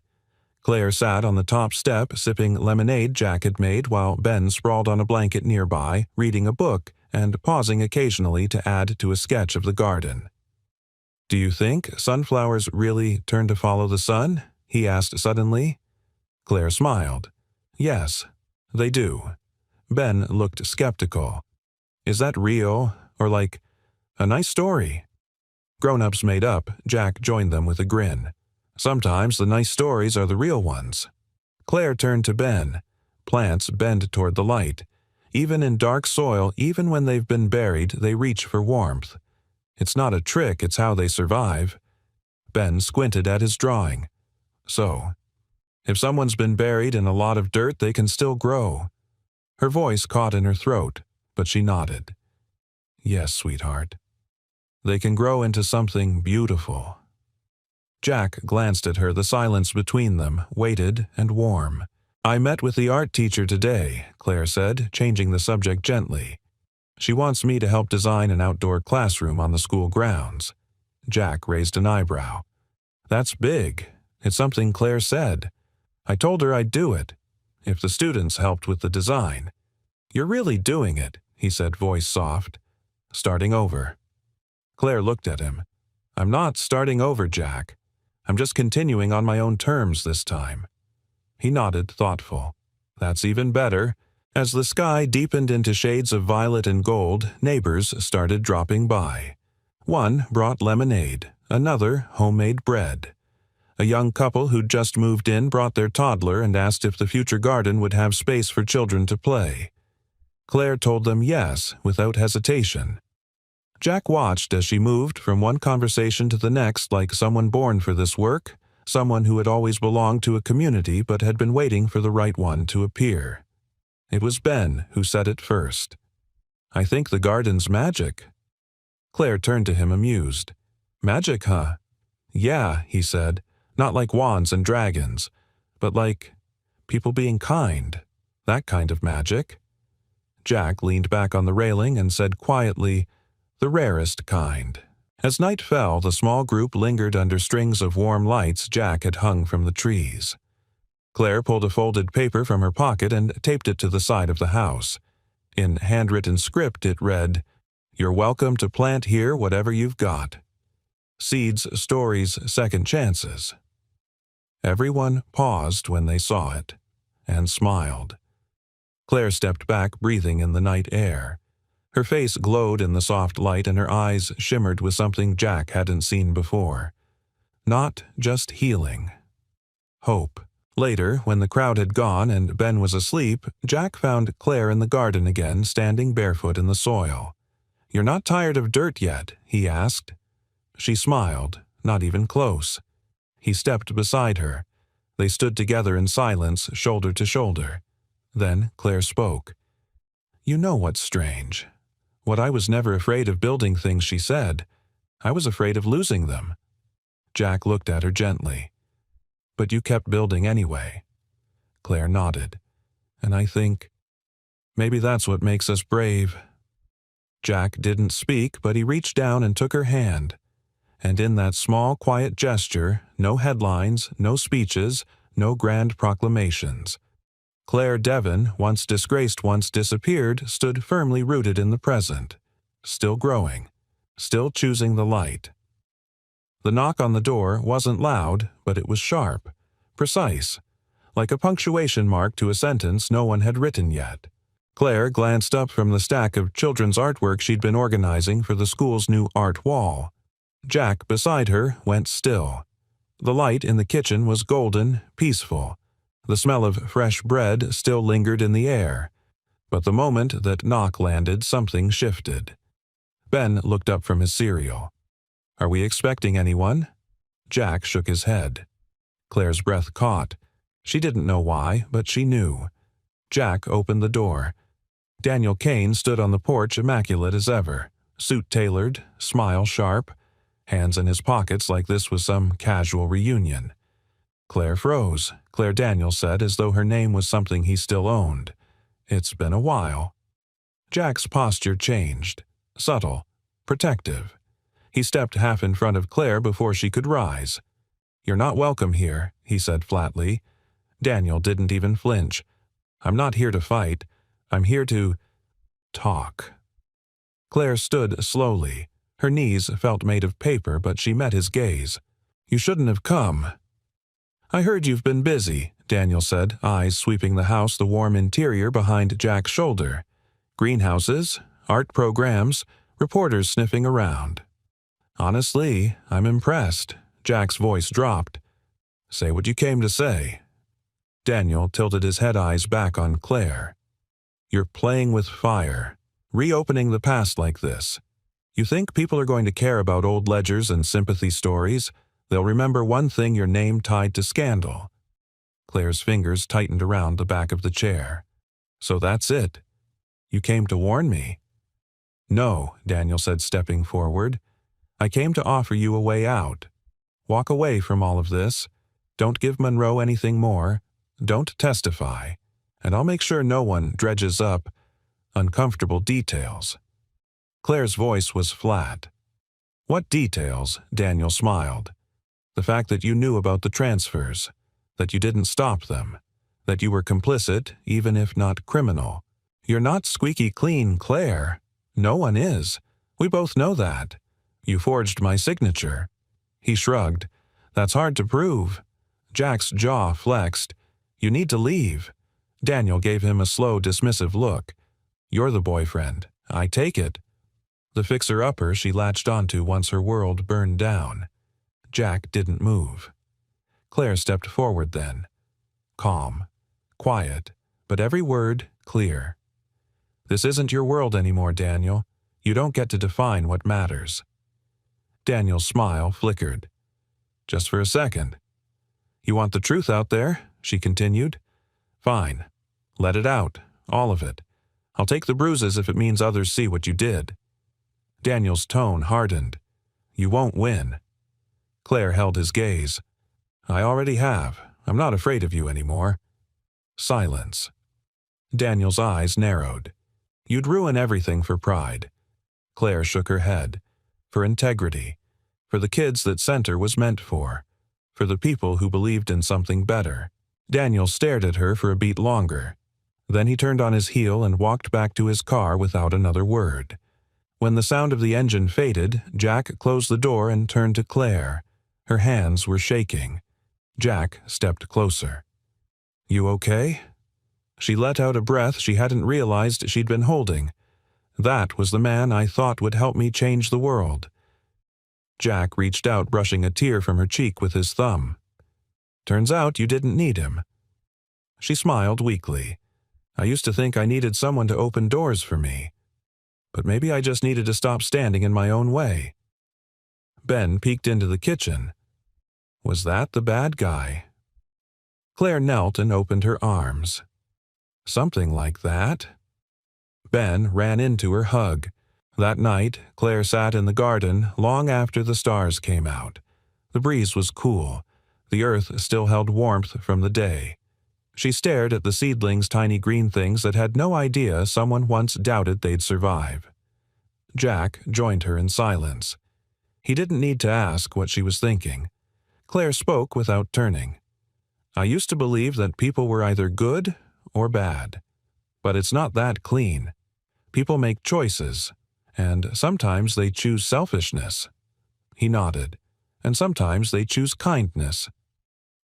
Claire sat on the top step, sipping lemonade Jack had made, while Ben sprawled on a blanket nearby, reading a book and pausing occasionally to add to a sketch of the garden. "Do you think sunflowers really turn to follow the sun?" he asked suddenly. Claire smiled. "Yes, they do." Ben looked skeptical. "Is that real, or like a nice story?" Grown-ups made up, Jack joined them with a grin. "Sometimes the nice stories are the real ones." Claire turned to Ben. Plants bend toward the light. Even in dark soil, even when they've been buried, they reach for warmth. It's not a trick, it's how they survive. Ben squinted at his drawing. "So, if someone's been buried in a lot of dirt, they can still grow." Her voice caught in her throat, but she nodded. "Yes, sweetheart. They can grow into something beautiful." Jack glanced at her, the silence between them, weighted and warm. "I met with the art teacher today," Claire said, changing the subject gently. "She wants me to help design an outdoor classroom on the school grounds." Jack raised an eyebrow. "That's big. It's something Claire said. I told her I'd do it, if the students helped with the design." "You're really doing it," he said, voice soft. "Starting over." Claire looked at him. "I'm not starting over, Jack. I'm just continuing on my own terms this time." He nodded, thoughtful. "That's even better." As the sky deepened into shades of violet and gold, neighbors started dropping by. One brought lemonade, another homemade bread. A young couple who'd just moved in brought their toddler and asked if the future garden would have space for children to play. Claire told them yes, without hesitation. Jack watched as she moved from one conversation to the next like someone born for this work, someone who had always belonged to a community but had been waiting for the right one to appear. It was Ben who said it first. "I think the garden's magic." Claire turned to him amused. "Magic, huh?" "Yeah," he said, "not like wands and dragons, but like people being kind. That kind of magic." Jack leaned back on the railing and said quietly, "The rarest kind." As night fell, the small group lingered under strings of warm lights Jack had hung from the trees. Claire pulled a folded paper from her pocket and taped it to the side of the house. In handwritten script it read, "You're welcome to plant here whatever you've got. Seeds, stories, second chances." Everyone paused when they saw it, and smiled. Claire stepped back, breathing in the night air. Her face glowed in the soft light and her eyes shimmered with something Jack hadn't seen before. Not just healing. Hope. Later, when the crowd had gone and Ben was asleep, Jack found Claire in the garden again, standing barefoot in the soil. "You're not tired of dirt yet?" he asked. She smiled, not even close. He stepped beside her. They stood together in silence, shoulder to shoulder. Then Claire spoke. "You know what's strange? What I was never afraid of building things," she said. "I was afraid of losing them." Jack looked at her gently. "But you kept building anyway." Claire nodded. "And I think maybe that's what makes us brave." Jack didn't speak, but he reached down and took her hand. And in that small, quiet gesture, no headlines, no speeches, no grand proclamations. Claire Devon, once disgraced, once disappeared, stood firmly rooted in the present, still growing, still choosing the light. The knock on the door wasn't loud, but it was sharp, precise, like a punctuation mark to a sentence no one had written yet. Claire glanced up from the stack of children's artwork she'd been organizing for the school's new art wall. Jack, beside her, went still. The light in the kitchen was golden, peaceful. The smell of fresh bread still lingered in the air. But the moment that knock landed, something shifted. Ben looked up from his cereal. "Are we expecting anyone?" Jack shook his head. Claire's breath caught. She didn't know why, but she knew. Jack opened the door. Daniel Kane stood on the porch, immaculate as ever, suit tailored, smile sharp, hands in his pockets like this was some casual reunion. Claire froze. Claire Daniel said, as though her name was something he still owned. "It's been a while." Jack's posture changed. Subtle. Protective. He stepped half in front of Claire before she could rise. "You're not welcome here," he said flatly. Daniel didn't even flinch. "I'm not here to fight. I'm here to talk." Claire stood slowly. Her knees felt made of paper, but she met his gaze. "You shouldn't have come." "I heard you've been busy," Daniel said, eyes sweeping the house, the warm interior behind Jack's shoulder. "Greenhouses, art programs, reporters sniffing around." "Honestly, I'm impressed." Jack's voice dropped. "Say what you came to say." Daniel tilted his head eyes back on Claire. "You're playing with fire, reopening the past like this. You think people are going to care about old ledgers and sympathy stories? They'll remember one thing: your name tied to scandal." Claire's fingers tightened around the back of the chair. "So that's it. You came to warn me." "No," Daniel said, stepping forward. "I came to offer you a way out. Walk away from all of this. Don't give Monroe anything more. Don't testify. And I'll make sure no one dredges up uncomfortable details." Claire's voice was flat. "What details?" Daniel smiled. "The fact that you knew about the transfers, that you didn't stop them, that you were complicit, even if not criminal. You're not squeaky clean, Claire. No one is. We both know that. You forged my signature." He shrugged. "That's hard to prove." Jack's jaw flexed. "You need to leave." Daniel gave him a slow, dismissive look. "You're the boyfriend. I take it." the fixer-upper she latched onto once her world burned down. Jack didn't move. Claire stepped forward then. Calm, quiet, but every word clear. "This isn't your world anymore, Daniel. You don't get to define what matters." Daniel's smile flickered. "Just for a second." "You want the truth out there?" she continued. "Fine. Let it out, all of it. I'll take the bruises if it means others see what you did." Daniel's tone hardened. "You won't win." Claire held his gaze. "I already have. I'm not afraid of you anymore." Silence. Daniel's eyes narrowed. "You'd ruin everything for pride." Claire shook her head. "For integrity. For the kids that Center was meant for. For the people who believed in something better." Daniel stared at her for a beat longer. Then he turned on his heel and walked back to his car without another word. When the sound of the engine faded, Jack closed the door and turned to Claire. Her hands were shaking. Jack stepped closer. "You okay?" She let out a breath she hadn't realized she'd been holding. "That was the man I thought would help me change the world." Jack reached out, brushing a tear from her cheek with his thumb. "Turns out you didn't need him." She smiled weakly. "I used to think I needed someone to open doors for me. But maybe I just needed to stop standing in my own way." Ben peeked into the kitchen. Was that the bad guy? Claire knelt and opened her arms. "Something like that." Ben ran into her hug. That night, Claire sat in the garden long after the stars came out. The breeze was cool. The earth still held warmth from the day. She stared at the seedlings, tiny green things that had no idea someone once doubted they'd survive. Jack joined her in silence. He didn't need to ask what she was thinking. Claire spoke without turning. "I used to believe that people were either good or bad. But it's not that clean. People make choices, and sometimes they choose selfishness." He nodded. "And sometimes they choose kindness."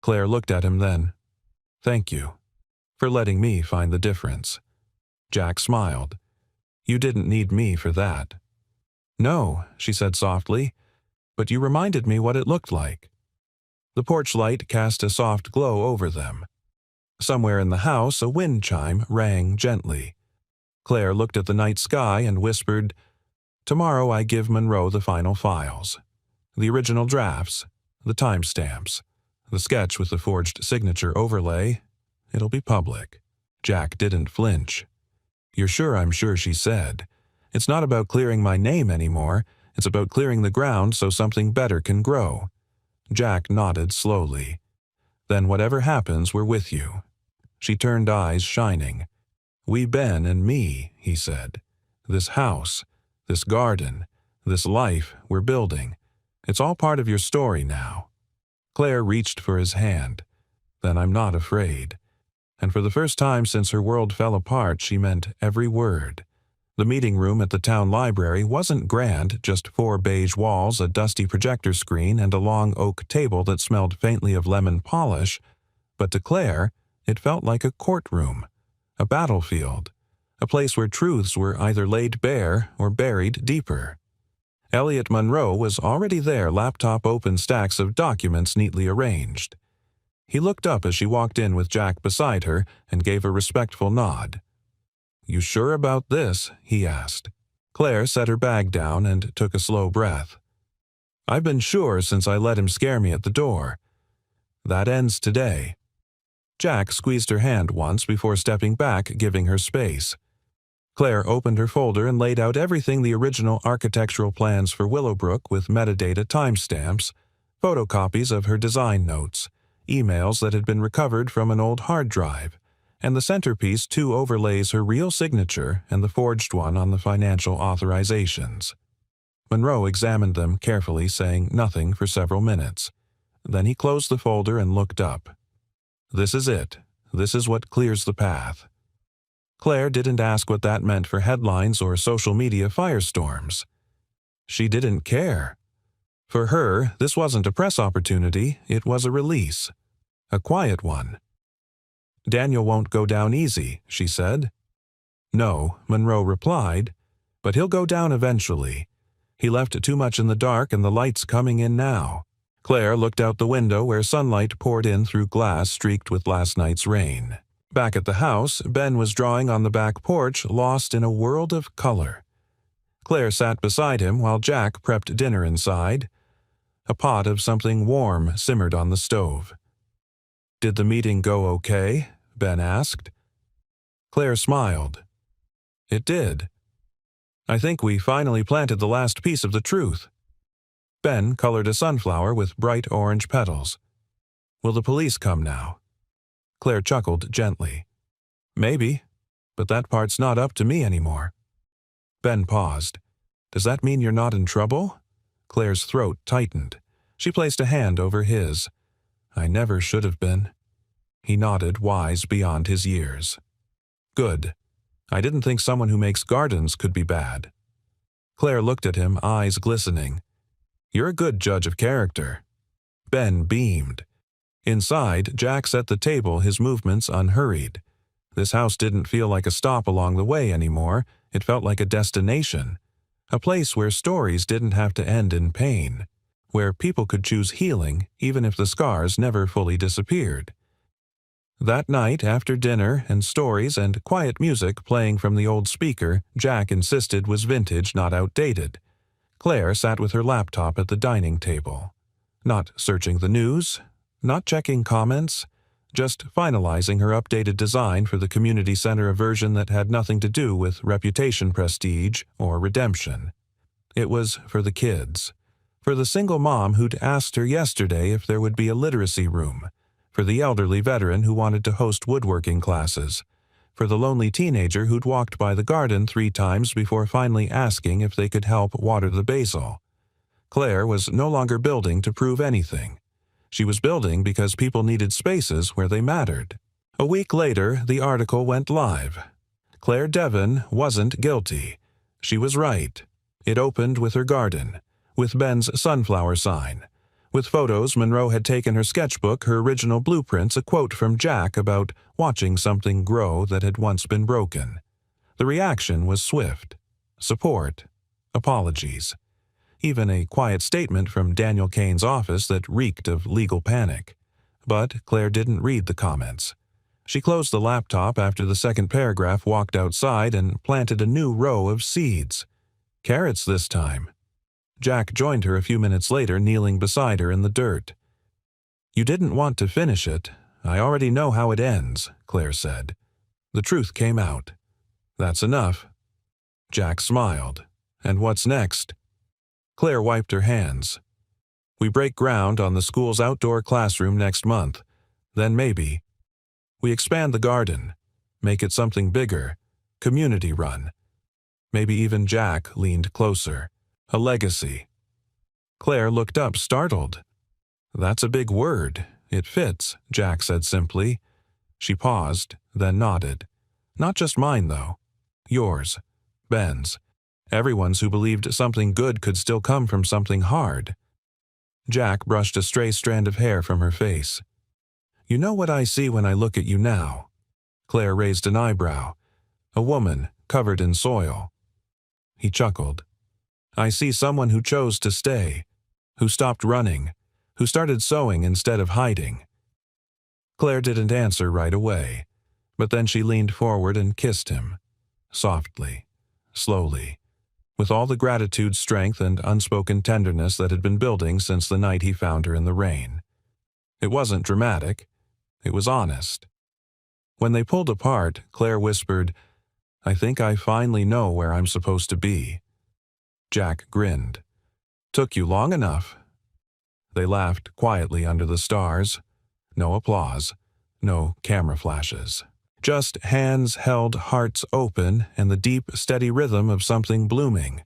Claire looked at him then. "Thank you for letting me find the difference." Jack smiled. "You didn't need me for that." "No," she said softly, "but you reminded me what it looked like." The porch light cast a soft glow over them. Somewhere in the house, a wind chime rang gently. Claire looked at the night sky and whispered, "Tomorrow I give Monroe the final files. The original drafts, the timestamps, the sketch with the forged signature overlay. It'll be public." Jack didn't flinch. "You're sure I'm sure," she said. "It's not about clearing my name anymore. It's about clearing the ground so something better can grow." Jack nodded slowly. "Then whatever happens, we're with you." She turned, eyes shining. "We, Ben and me," he said. "This house, this garden, this life we're building. It's all part of your story now." Claire reached for his hand. "Then I'm not afraid." And for the first time since her world fell apart, she meant every word. The meeting room at the town library wasn't grand, just 4 beige walls, a dusty projector screen, and a long oak table that smelled faintly of lemon polish. But to Claire, it felt like a courtroom, a battlefield, a place where truths were either laid bare or buried deeper. Elliot Monroe was already there, laptop open, stacks of documents neatly arranged. He looked up as she walked in with Jack beside her and gave a respectful nod. "You sure about this?" he asked. Claire set her bag down and took a slow breath. "I've been sure since I let him scare me at the door. That ends today." Jack squeezed her hand once before stepping back, giving her space. Claire opened her folder and laid out everything: the original architectural plans for Willowbrook with metadata timestamps, photocopies of her design notes, emails that had been recovered from an old hard drive, and the centerpiece 2 overlays, her real signature and the forged one on the financial authorizations. Monroe examined them carefully, saying nothing for several minutes. Then he closed the folder and looked up. "This is it. This is what clears the path." Claire didn't ask what that meant for headlines or social media firestorms. She didn't care. For her, this wasn't a press opportunity, it was a release. A quiet one. "Daniel won't go down easy," she said. "No," Monroe replied, But he'll go down eventually. He left too much in the dark and the light's coming in now. Claire looked out the window where sunlight poured in through glass streaked with last night's rain. Back at the house, Ben was drawing on the back porch, lost in a world of color. Claire sat beside him while Jack prepped dinner inside. A pot of something warm simmered on the stove. "Did the meeting go okay?" Ben asked. Claire smiled. "It did. I think we finally planted the last piece of the truth." Ben colored a sunflower with bright orange petals. "Will the police come now?" Claire chuckled gently. "Maybe, but that part's not up to me anymore." Ben paused. "Does that mean you're not in trouble?" Claire's throat tightened. She placed a hand over his. "I never should have been." He nodded, wise beyond his years. "Good. I didn't think someone who makes gardens could be bad." Claire looked at him, eyes glistening. "You're a good judge of character." Ben beamed. Inside, Jack set the table, his movements unhurried. This house didn't feel like a stop along the way anymore. It felt like a destination. A place where stories didn't have to end in pain. Where people could choose healing, even if the scars never fully disappeared. That night, after dinner and stories and quiet music playing from the old speaker Jack insisted was vintage, not outdated, Claire sat with her laptop at the dining table. Not searching the news, not checking comments, just finalizing her updated design for the community center, a version that had nothing to do with reputation, prestige, or redemption. It was for the kids. For the single mom who'd asked her yesterday if there would be a literacy room. For the elderly veteran who wanted to host woodworking classes. For the lonely teenager who'd walked by the garden 3 times before finally asking if they could help water the basil. Claire was no longer building to prove anything. She was building because people needed spaces where they mattered. A week later, the article went live. Claire Devon wasn't guilty. She was right. It opened with her garden, with Ben's sunflower sign, with photos Monroe had taken, her sketchbook, her original blueprints, a quote from Jack about watching something grow that had once been broken. The reaction was swift. Support. Apologies. Even a quiet statement from Daniel Kane's office that reeked of legal panic. But Claire didn't read the comments. She closed the laptop after the second paragraph, walked outside, and planted a new row of seeds. Carrots this time. Jack joined her a few minutes later, kneeling beside her in the dirt. "You didn't want to finish it. I already know how it ends," Claire said. The truth came out. "That's enough." Jack smiled. "And what's next?" Claire wiped her hands. "We break ground on the school's outdoor classroom next month. Then maybe. We expand the garden. Make it something bigger. Community run. Maybe even," Jack leaned closer, "a legacy." Claire looked up, startled. "That's a big word. It fits," Jack said simply. She paused, then nodded. "Not just mine, though. Yours. Ben's. Everyone's who believed something good could still come from something hard." Jack brushed a stray strand of hair from her face. "You know what I see when I look at you now?" Claire raised an eyebrow. "A woman covered in soil." He chuckled. "I see someone who chose to stay, who stopped running, who started sewing instead of hiding." Claire didn't answer right away, but then she leaned forward and kissed him. Softly, slowly, with all the gratitude, strength, and unspoken tenderness that had been building since the night he found her in the rain. It wasn't dramatic. It was honest. When they pulled apart, Claire whispered, "I think I finally know where I'm supposed to be." Jack grinned. "Took you long enough." They laughed quietly under the stars. No applause. No camera flashes. Just hands held, hearts open, and the deep, steady rhythm of something blooming.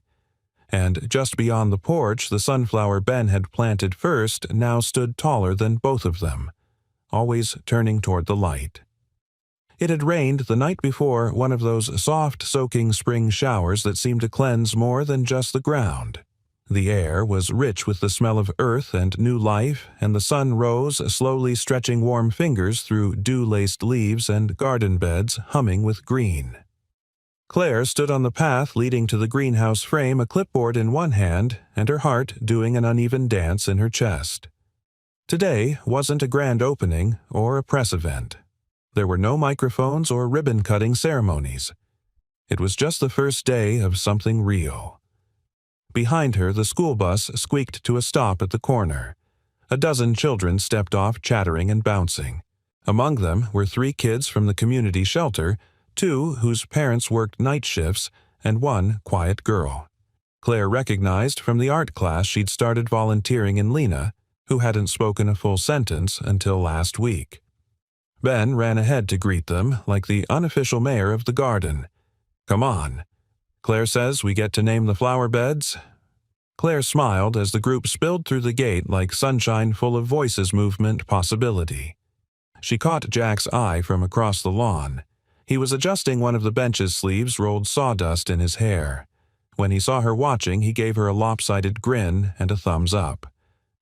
And just beyond the porch, the sunflower Ben had planted first now stood taller than both of them, always turning toward the light. It had rained the night before, one of those soft, soaking spring showers that seemed to cleanse more than just the ground. The air was rich with the smell of earth and new life, and the sun rose, slowly stretching warm fingers through dew-laced leaves and garden beds humming with green. Claire stood on the path leading to the greenhouse frame, a clipboard in one hand and her heart doing an uneven dance in her chest. Today wasn't a grand opening or a press event. There were no microphones or ribbon-cutting ceremonies. It was just the first day of something real. Behind her, the school bus squeaked to a stop at the corner. A dozen children stepped off, chattering and bouncing. Among them were 3 kids from the community shelter, 2 whose parents worked night shifts, and 1 quiet girl. Claire recognized from the art class she'd started volunteering in Lena, who hadn't spoken a full sentence until last week. Ben ran ahead to greet them like the unofficial mayor of the garden. "Come on. Claire says we get to name the flower beds." Claire smiled as the group spilled through the gate like sunshine full of voices, movement, possibility. She caught Jack's eye from across the lawn. He was adjusting one of the bench's sleeves, rolled sawdust in his hair. When he saw her watching, he gave her a lopsided grin and a thumbs up.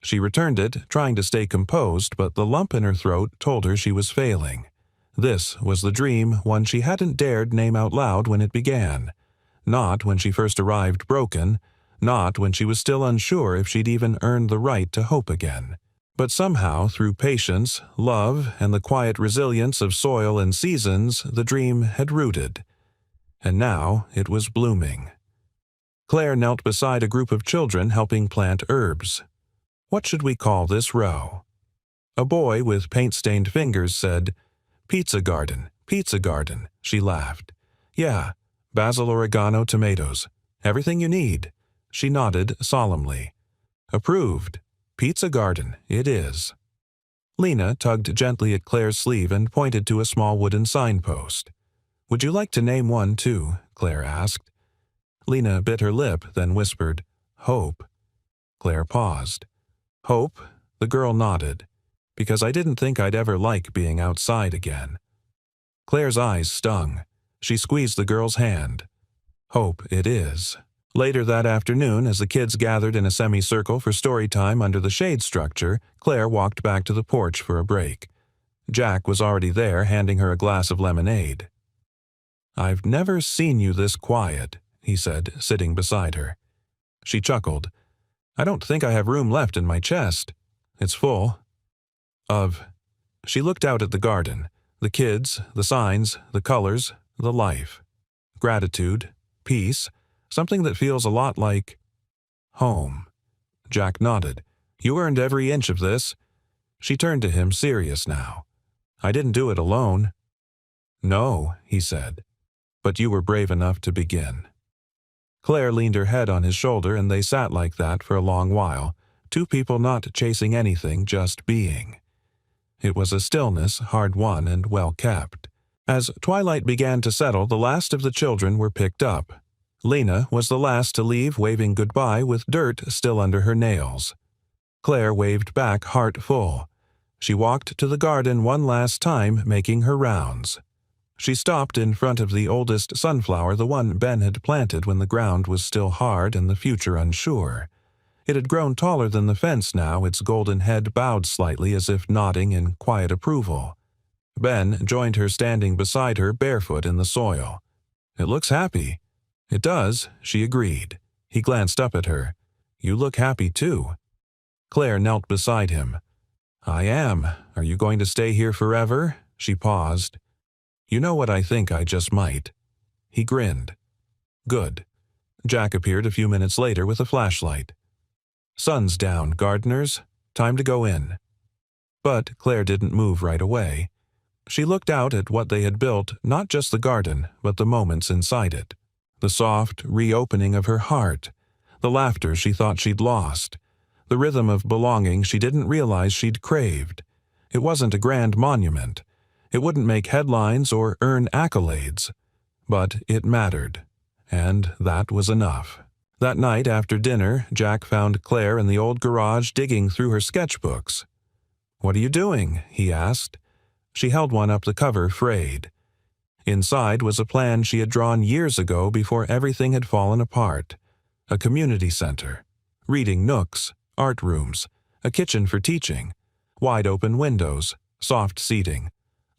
She returned it, trying to stay composed, but the lump in her throat told her she was failing. This was the dream, one she hadn't dared name out loud when it began. Not when she first arrived broken, not when she was still unsure if she'd even earned the right to hope again. But somehow, through patience, love, and the quiet resilience of soil and seasons, the dream had rooted. And now it was blooming. Claire knelt beside a group of children helping plant herbs. "What should we call this row?" A boy with paint-stained fingers said, "Pizza garden, pizza garden." She laughed. "Yeah, basil, oregano, tomatoes. Everything you need." She nodded solemnly. "Approved. Pizza garden, it is." Lena tugged gently at Claire's sleeve and pointed to a small wooden signpost. "Would you like to name one, too?" Claire asked. Lena bit her lip, then whispered, "Hope." Claire paused. "Hope?" The girl nodded. "Because I didn't think I'd ever like being outside again." Claire's eyes stung. She squeezed the girl's hand. "Hope it is." Later that afternoon, as the kids gathered in a semicircle for story time under the shade structure, Claire walked back to the porch for a break. Jack was already there, handing her a glass of lemonade. "I've never seen you this quiet," he said, sitting beside her. She chuckled. "I don't think I have room left in my chest. It's full." Of. She looked out at the garden, the kids, the signs, the colors, the life. Gratitude, peace, something that feels a lot like home. Jack nodded. "You earned every inch of this." She turned to him, serious now. "I didn't do it alone." "No," he said. "But you were brave enough to begin." Claire leaned her head on his shoulder, and they sat like that for a long while, 2 people not chasing anything, just being. It was a stillness, hard-won and well-kept. As twilight began to settle, the last of the children were picked up. Lena was the last to leave, waving goodbye with dirt still under her nails. Claire waved back, heart full. She walked to the garden one last time, making her rounds. She stopped in front of the oldest sunflower, the one Ben had planted when the ground was still hard and the future unsure. It had grown taller than the fence now, its golden head bowed slightly as if nodding in quiet approval. Ben joined her, standing beside her, barefoot in the soil. "It looks happy." "It does," she agreed. He glanced up at her. "You look happy, too." Claire knelt beside him. "I am. Are you going to stay here forever?" She paused. "You know what I think I just might." He grinned. "Good." Jack appeared a few minutes later with a flashlight. "Sun's down, gardeners. Time to go in." But Claire didn't move right away. She looked out at what they had built, not just the garden, but the moments inside it. The soft reopening of her heart, the laughter she thought she'd lost, the rhythm of belonging she didn't realize she'd craved. It wasn't a grand monument. It wouldn't make headlines or earn accolades. But it mattered. And that was enough. That night after dinner, Jack found Claire in the old garage digging through her sketchbooks. "What are you doing?" he asked. She held one up, the cover frayed. Inside was a plan she had drawn years ago before everything had fallen apart. A community center, reading nooks, art rooms, a kitchen for teaching, wide open windows, soft seating,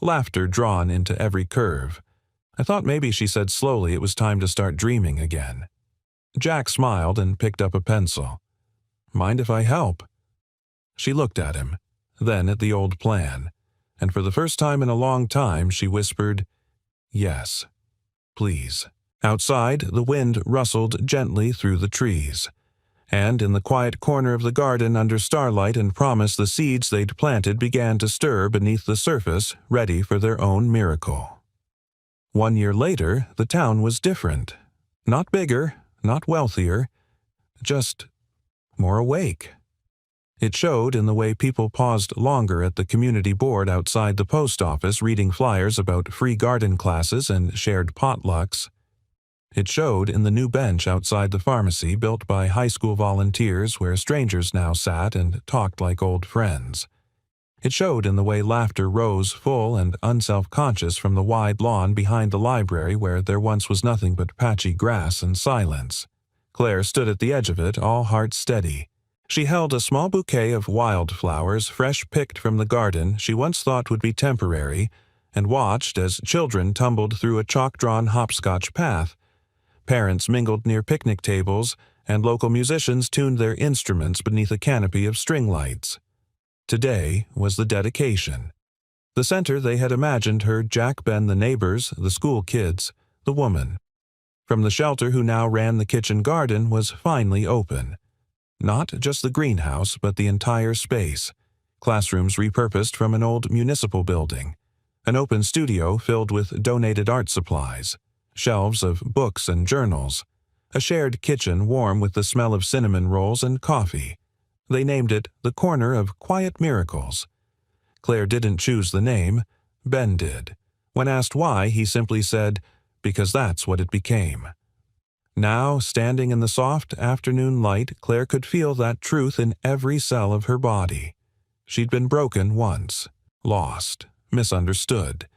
laughter drawn into every curve. I thought maybe, she said slowly, it was time to start dreaming again. Jack smiled and picked up a pencil. Mind if I help? She looked at him, then at the old plan, and for the first time in a long time she whispered, Yes, please. Outside, the wind rustled gently through the trees, and in the quiet corner of the garden under starlight and promise, the seeds they'd planted began to stir beneath the surface, ready for their own miracle. 1 year later, the town was different. Not bigger, not wealthier, just more awake. It showed in the way people paused longer at the community board outside the post office reading flyers about free garden classes and shared potlucks. It showed in the new bench outside the pharmacy built by high school volunteers where strangers now sat and talked like old friends. It showed in the way laughter rose full and unself-conscious from the wide lawn behind the library where there once was nothing but patchy grass and silence. Claire stood at the edge of it, all heart steady. She held a small bouquet of wildflowers fresh picked from the garden she once thought would be temporary, and watched as children tumbled through a chalk-drawn hopscotch path. Parents mingled near picnic tables, and local musicians tuned their instruments beneath a canopy of string lights. Today was the dedication. The center they had imagined her Jack Ben, the neighbors, the school kids, the woman. From the shelter who now ran the kitchen garden was finally open. Not just the greenhouse, but the entire space. Classrooms repurposed from an old municipal building. An open studio filled with donated art supplies. Shelves of books and journals. A shared kitchen warm with the smell of cinnamon rolls and coffee. They named it the Corner of Quiet Miracles. Claire didn't choose the name. Ben did. When asked why, he simply said, because that's what it became. Now, standing in the soft afternoon light, Claire could feel that truth in every cell of her body. She'd been broken once, lost, misunderstood.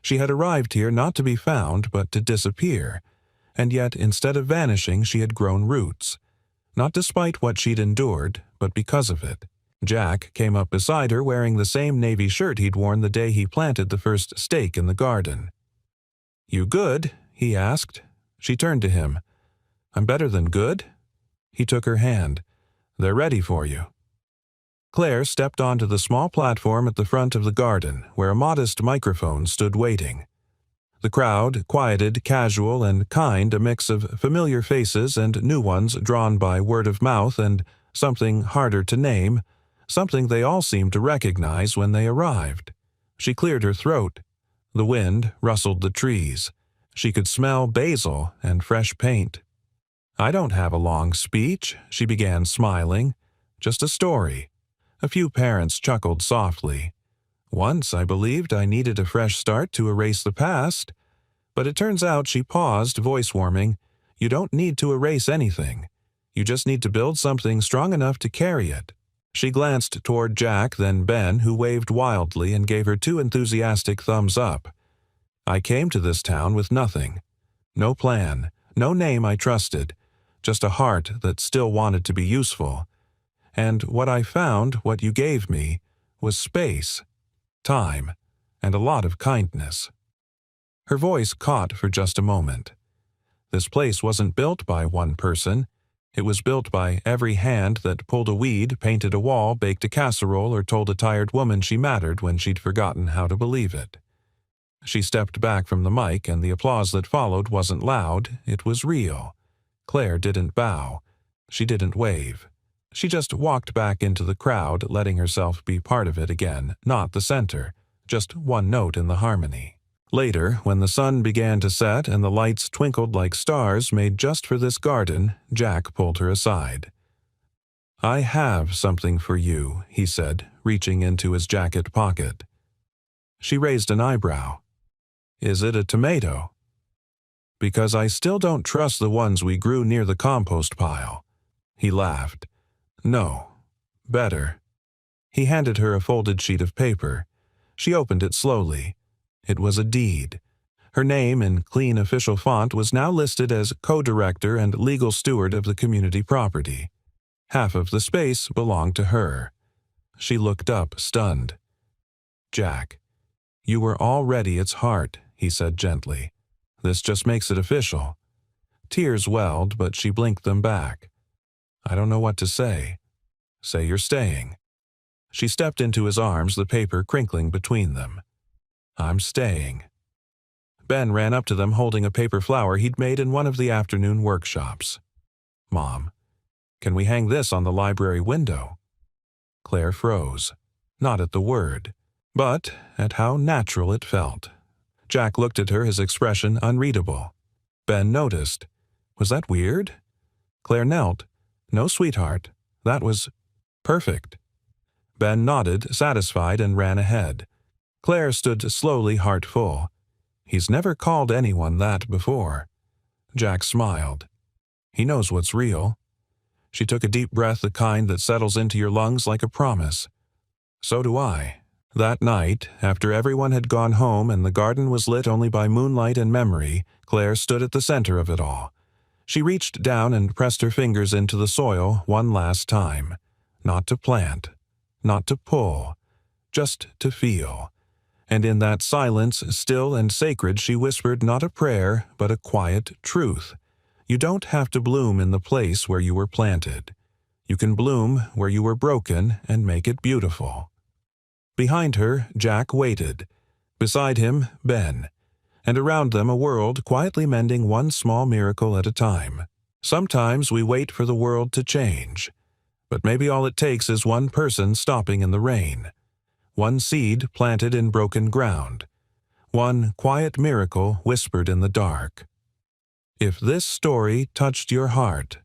She had arrived here not to be found, but to disappear. And yet, instead of vanishing, she had grown roots. Not despite what she'd endured, but because of it. Jack came up beside her wearing the same navy shirt he'd worn the day he planted the first stake in the garden. "You good?" he asked. She turned to him. "I'm better than good?" He took her hand. "They're ready for you." Claire stepped onto the small platform at the front of the garden, where a modest microphone stood waiting. The crowd, quieted, casual, and kind, a mix of familiar faces and new ones drawn by word of mouth and something harder to name, something they all seemed to recognize when they arrived. She cleared her throat. The wind rustled the trees. She could smell basil and fresh paint. "I don't have a long speech," she began, smiling. "Just a story." A few parents chuckled softly. "Once I believed I needed a fresh start to erase the past. But it turns out," she paused, voice warming, "you don't need to erase anything. You just need to build something strong enough to carry it." She glanced toward Jack, then Ben, who waved wildly and gave her 2 enthusiastic thumbs up. "I came to this town with nothing. No plan, no name I trusted, just a heart that still wanted to be useful. And what I found, what you gave me, was space, time, and a lot of kindness." Her voice caught for just a moment. This place wasn't built by one person. It was built by every hand that pulled a weed, painted a wall, baked a casserole, or told a tired woman she mattered when she'd forgotten how to believe it. She stepped back from the mic, and the applause that followed wasn't loud, it was real. Claire didn't bow. She didn't wave. She just walked back into the crowd, letting herself be part of it again, not the center, just one note in the harmony. Later, when the sun began to set and the lights twinkled like stars made just for this garden, Jack pulled her aside. "I have something for you," he said, reaching into his jacket pocket. She raised an eyebrow. "Is it a tomato?" "Because I still don't trust the ones we grew near the compost pile." He laughed. "No. Better." He handed her a folded sheet of paper. She opened it slowly. It was a deed. Her name in clean official font was now listed as co-director and legal steward of the community property. Half of the space belonged to her. She looked up, stunned. "Jack, you were already its heart," he said gently. This just makes it official. Tears welled, but she blinked them back. I don't know what to say. Say you're staying. She stepped into his arms, the paper crinkling between them. I'm staying. Ben ran up to them holding a paper flower he'd made in one of the afternoon workshops. Mom, can we hang this on the library window? Claire froze, not at the word, but at how natural it felt. Jack looked at her, his expression unreadable. Ben noticed. Was that weird? Claire knelt. No, sweetheart. That was perfect. Ben nodded, satisfied, and ran ahead. Claire stood slowly, heart full. He's never called anyone that before. Jack smiled. He knows what's real. She took a deep breath, the kind that settles into your lungs like a promise. So do I. That night, after everyone had gone home and the garden was lit only by moonlight and memory, Claire stood at the center of it all. She reached down and pressed her fingers into the soil one last time. Not to plant, not to pull, just to feel. And in that silence, still and sacred, she whispered not a prayer, but a quiet truth. You don't have to bloom in the place where you were planted. You can bloom where you were broken and make it beautiful. Behind her, Jack waited. Beside him, Ben. And around them, a world quietly mending one small miracle at a time. Sometimes we wait for the world to change. But maybe all it takes is one person stopping in the rain. One seed planted in broken ground. One quiet miracle whispered in the dark. If this story touched your heart,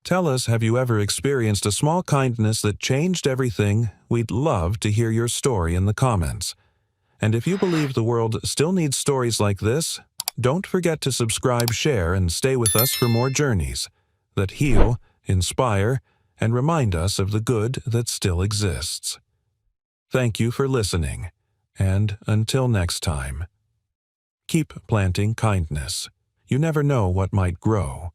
tell us, have you ever experienced a small kindness that changed everything? We'd love to hear your story in the comments. And if you believe the world still needs stories like this, don't forget to subscribe, share, and stay with us for more journeys that heal, inspire, and remind us of the good that still exists. Thank you for listening, and until next time, keep planting kindness. You never know what might grow.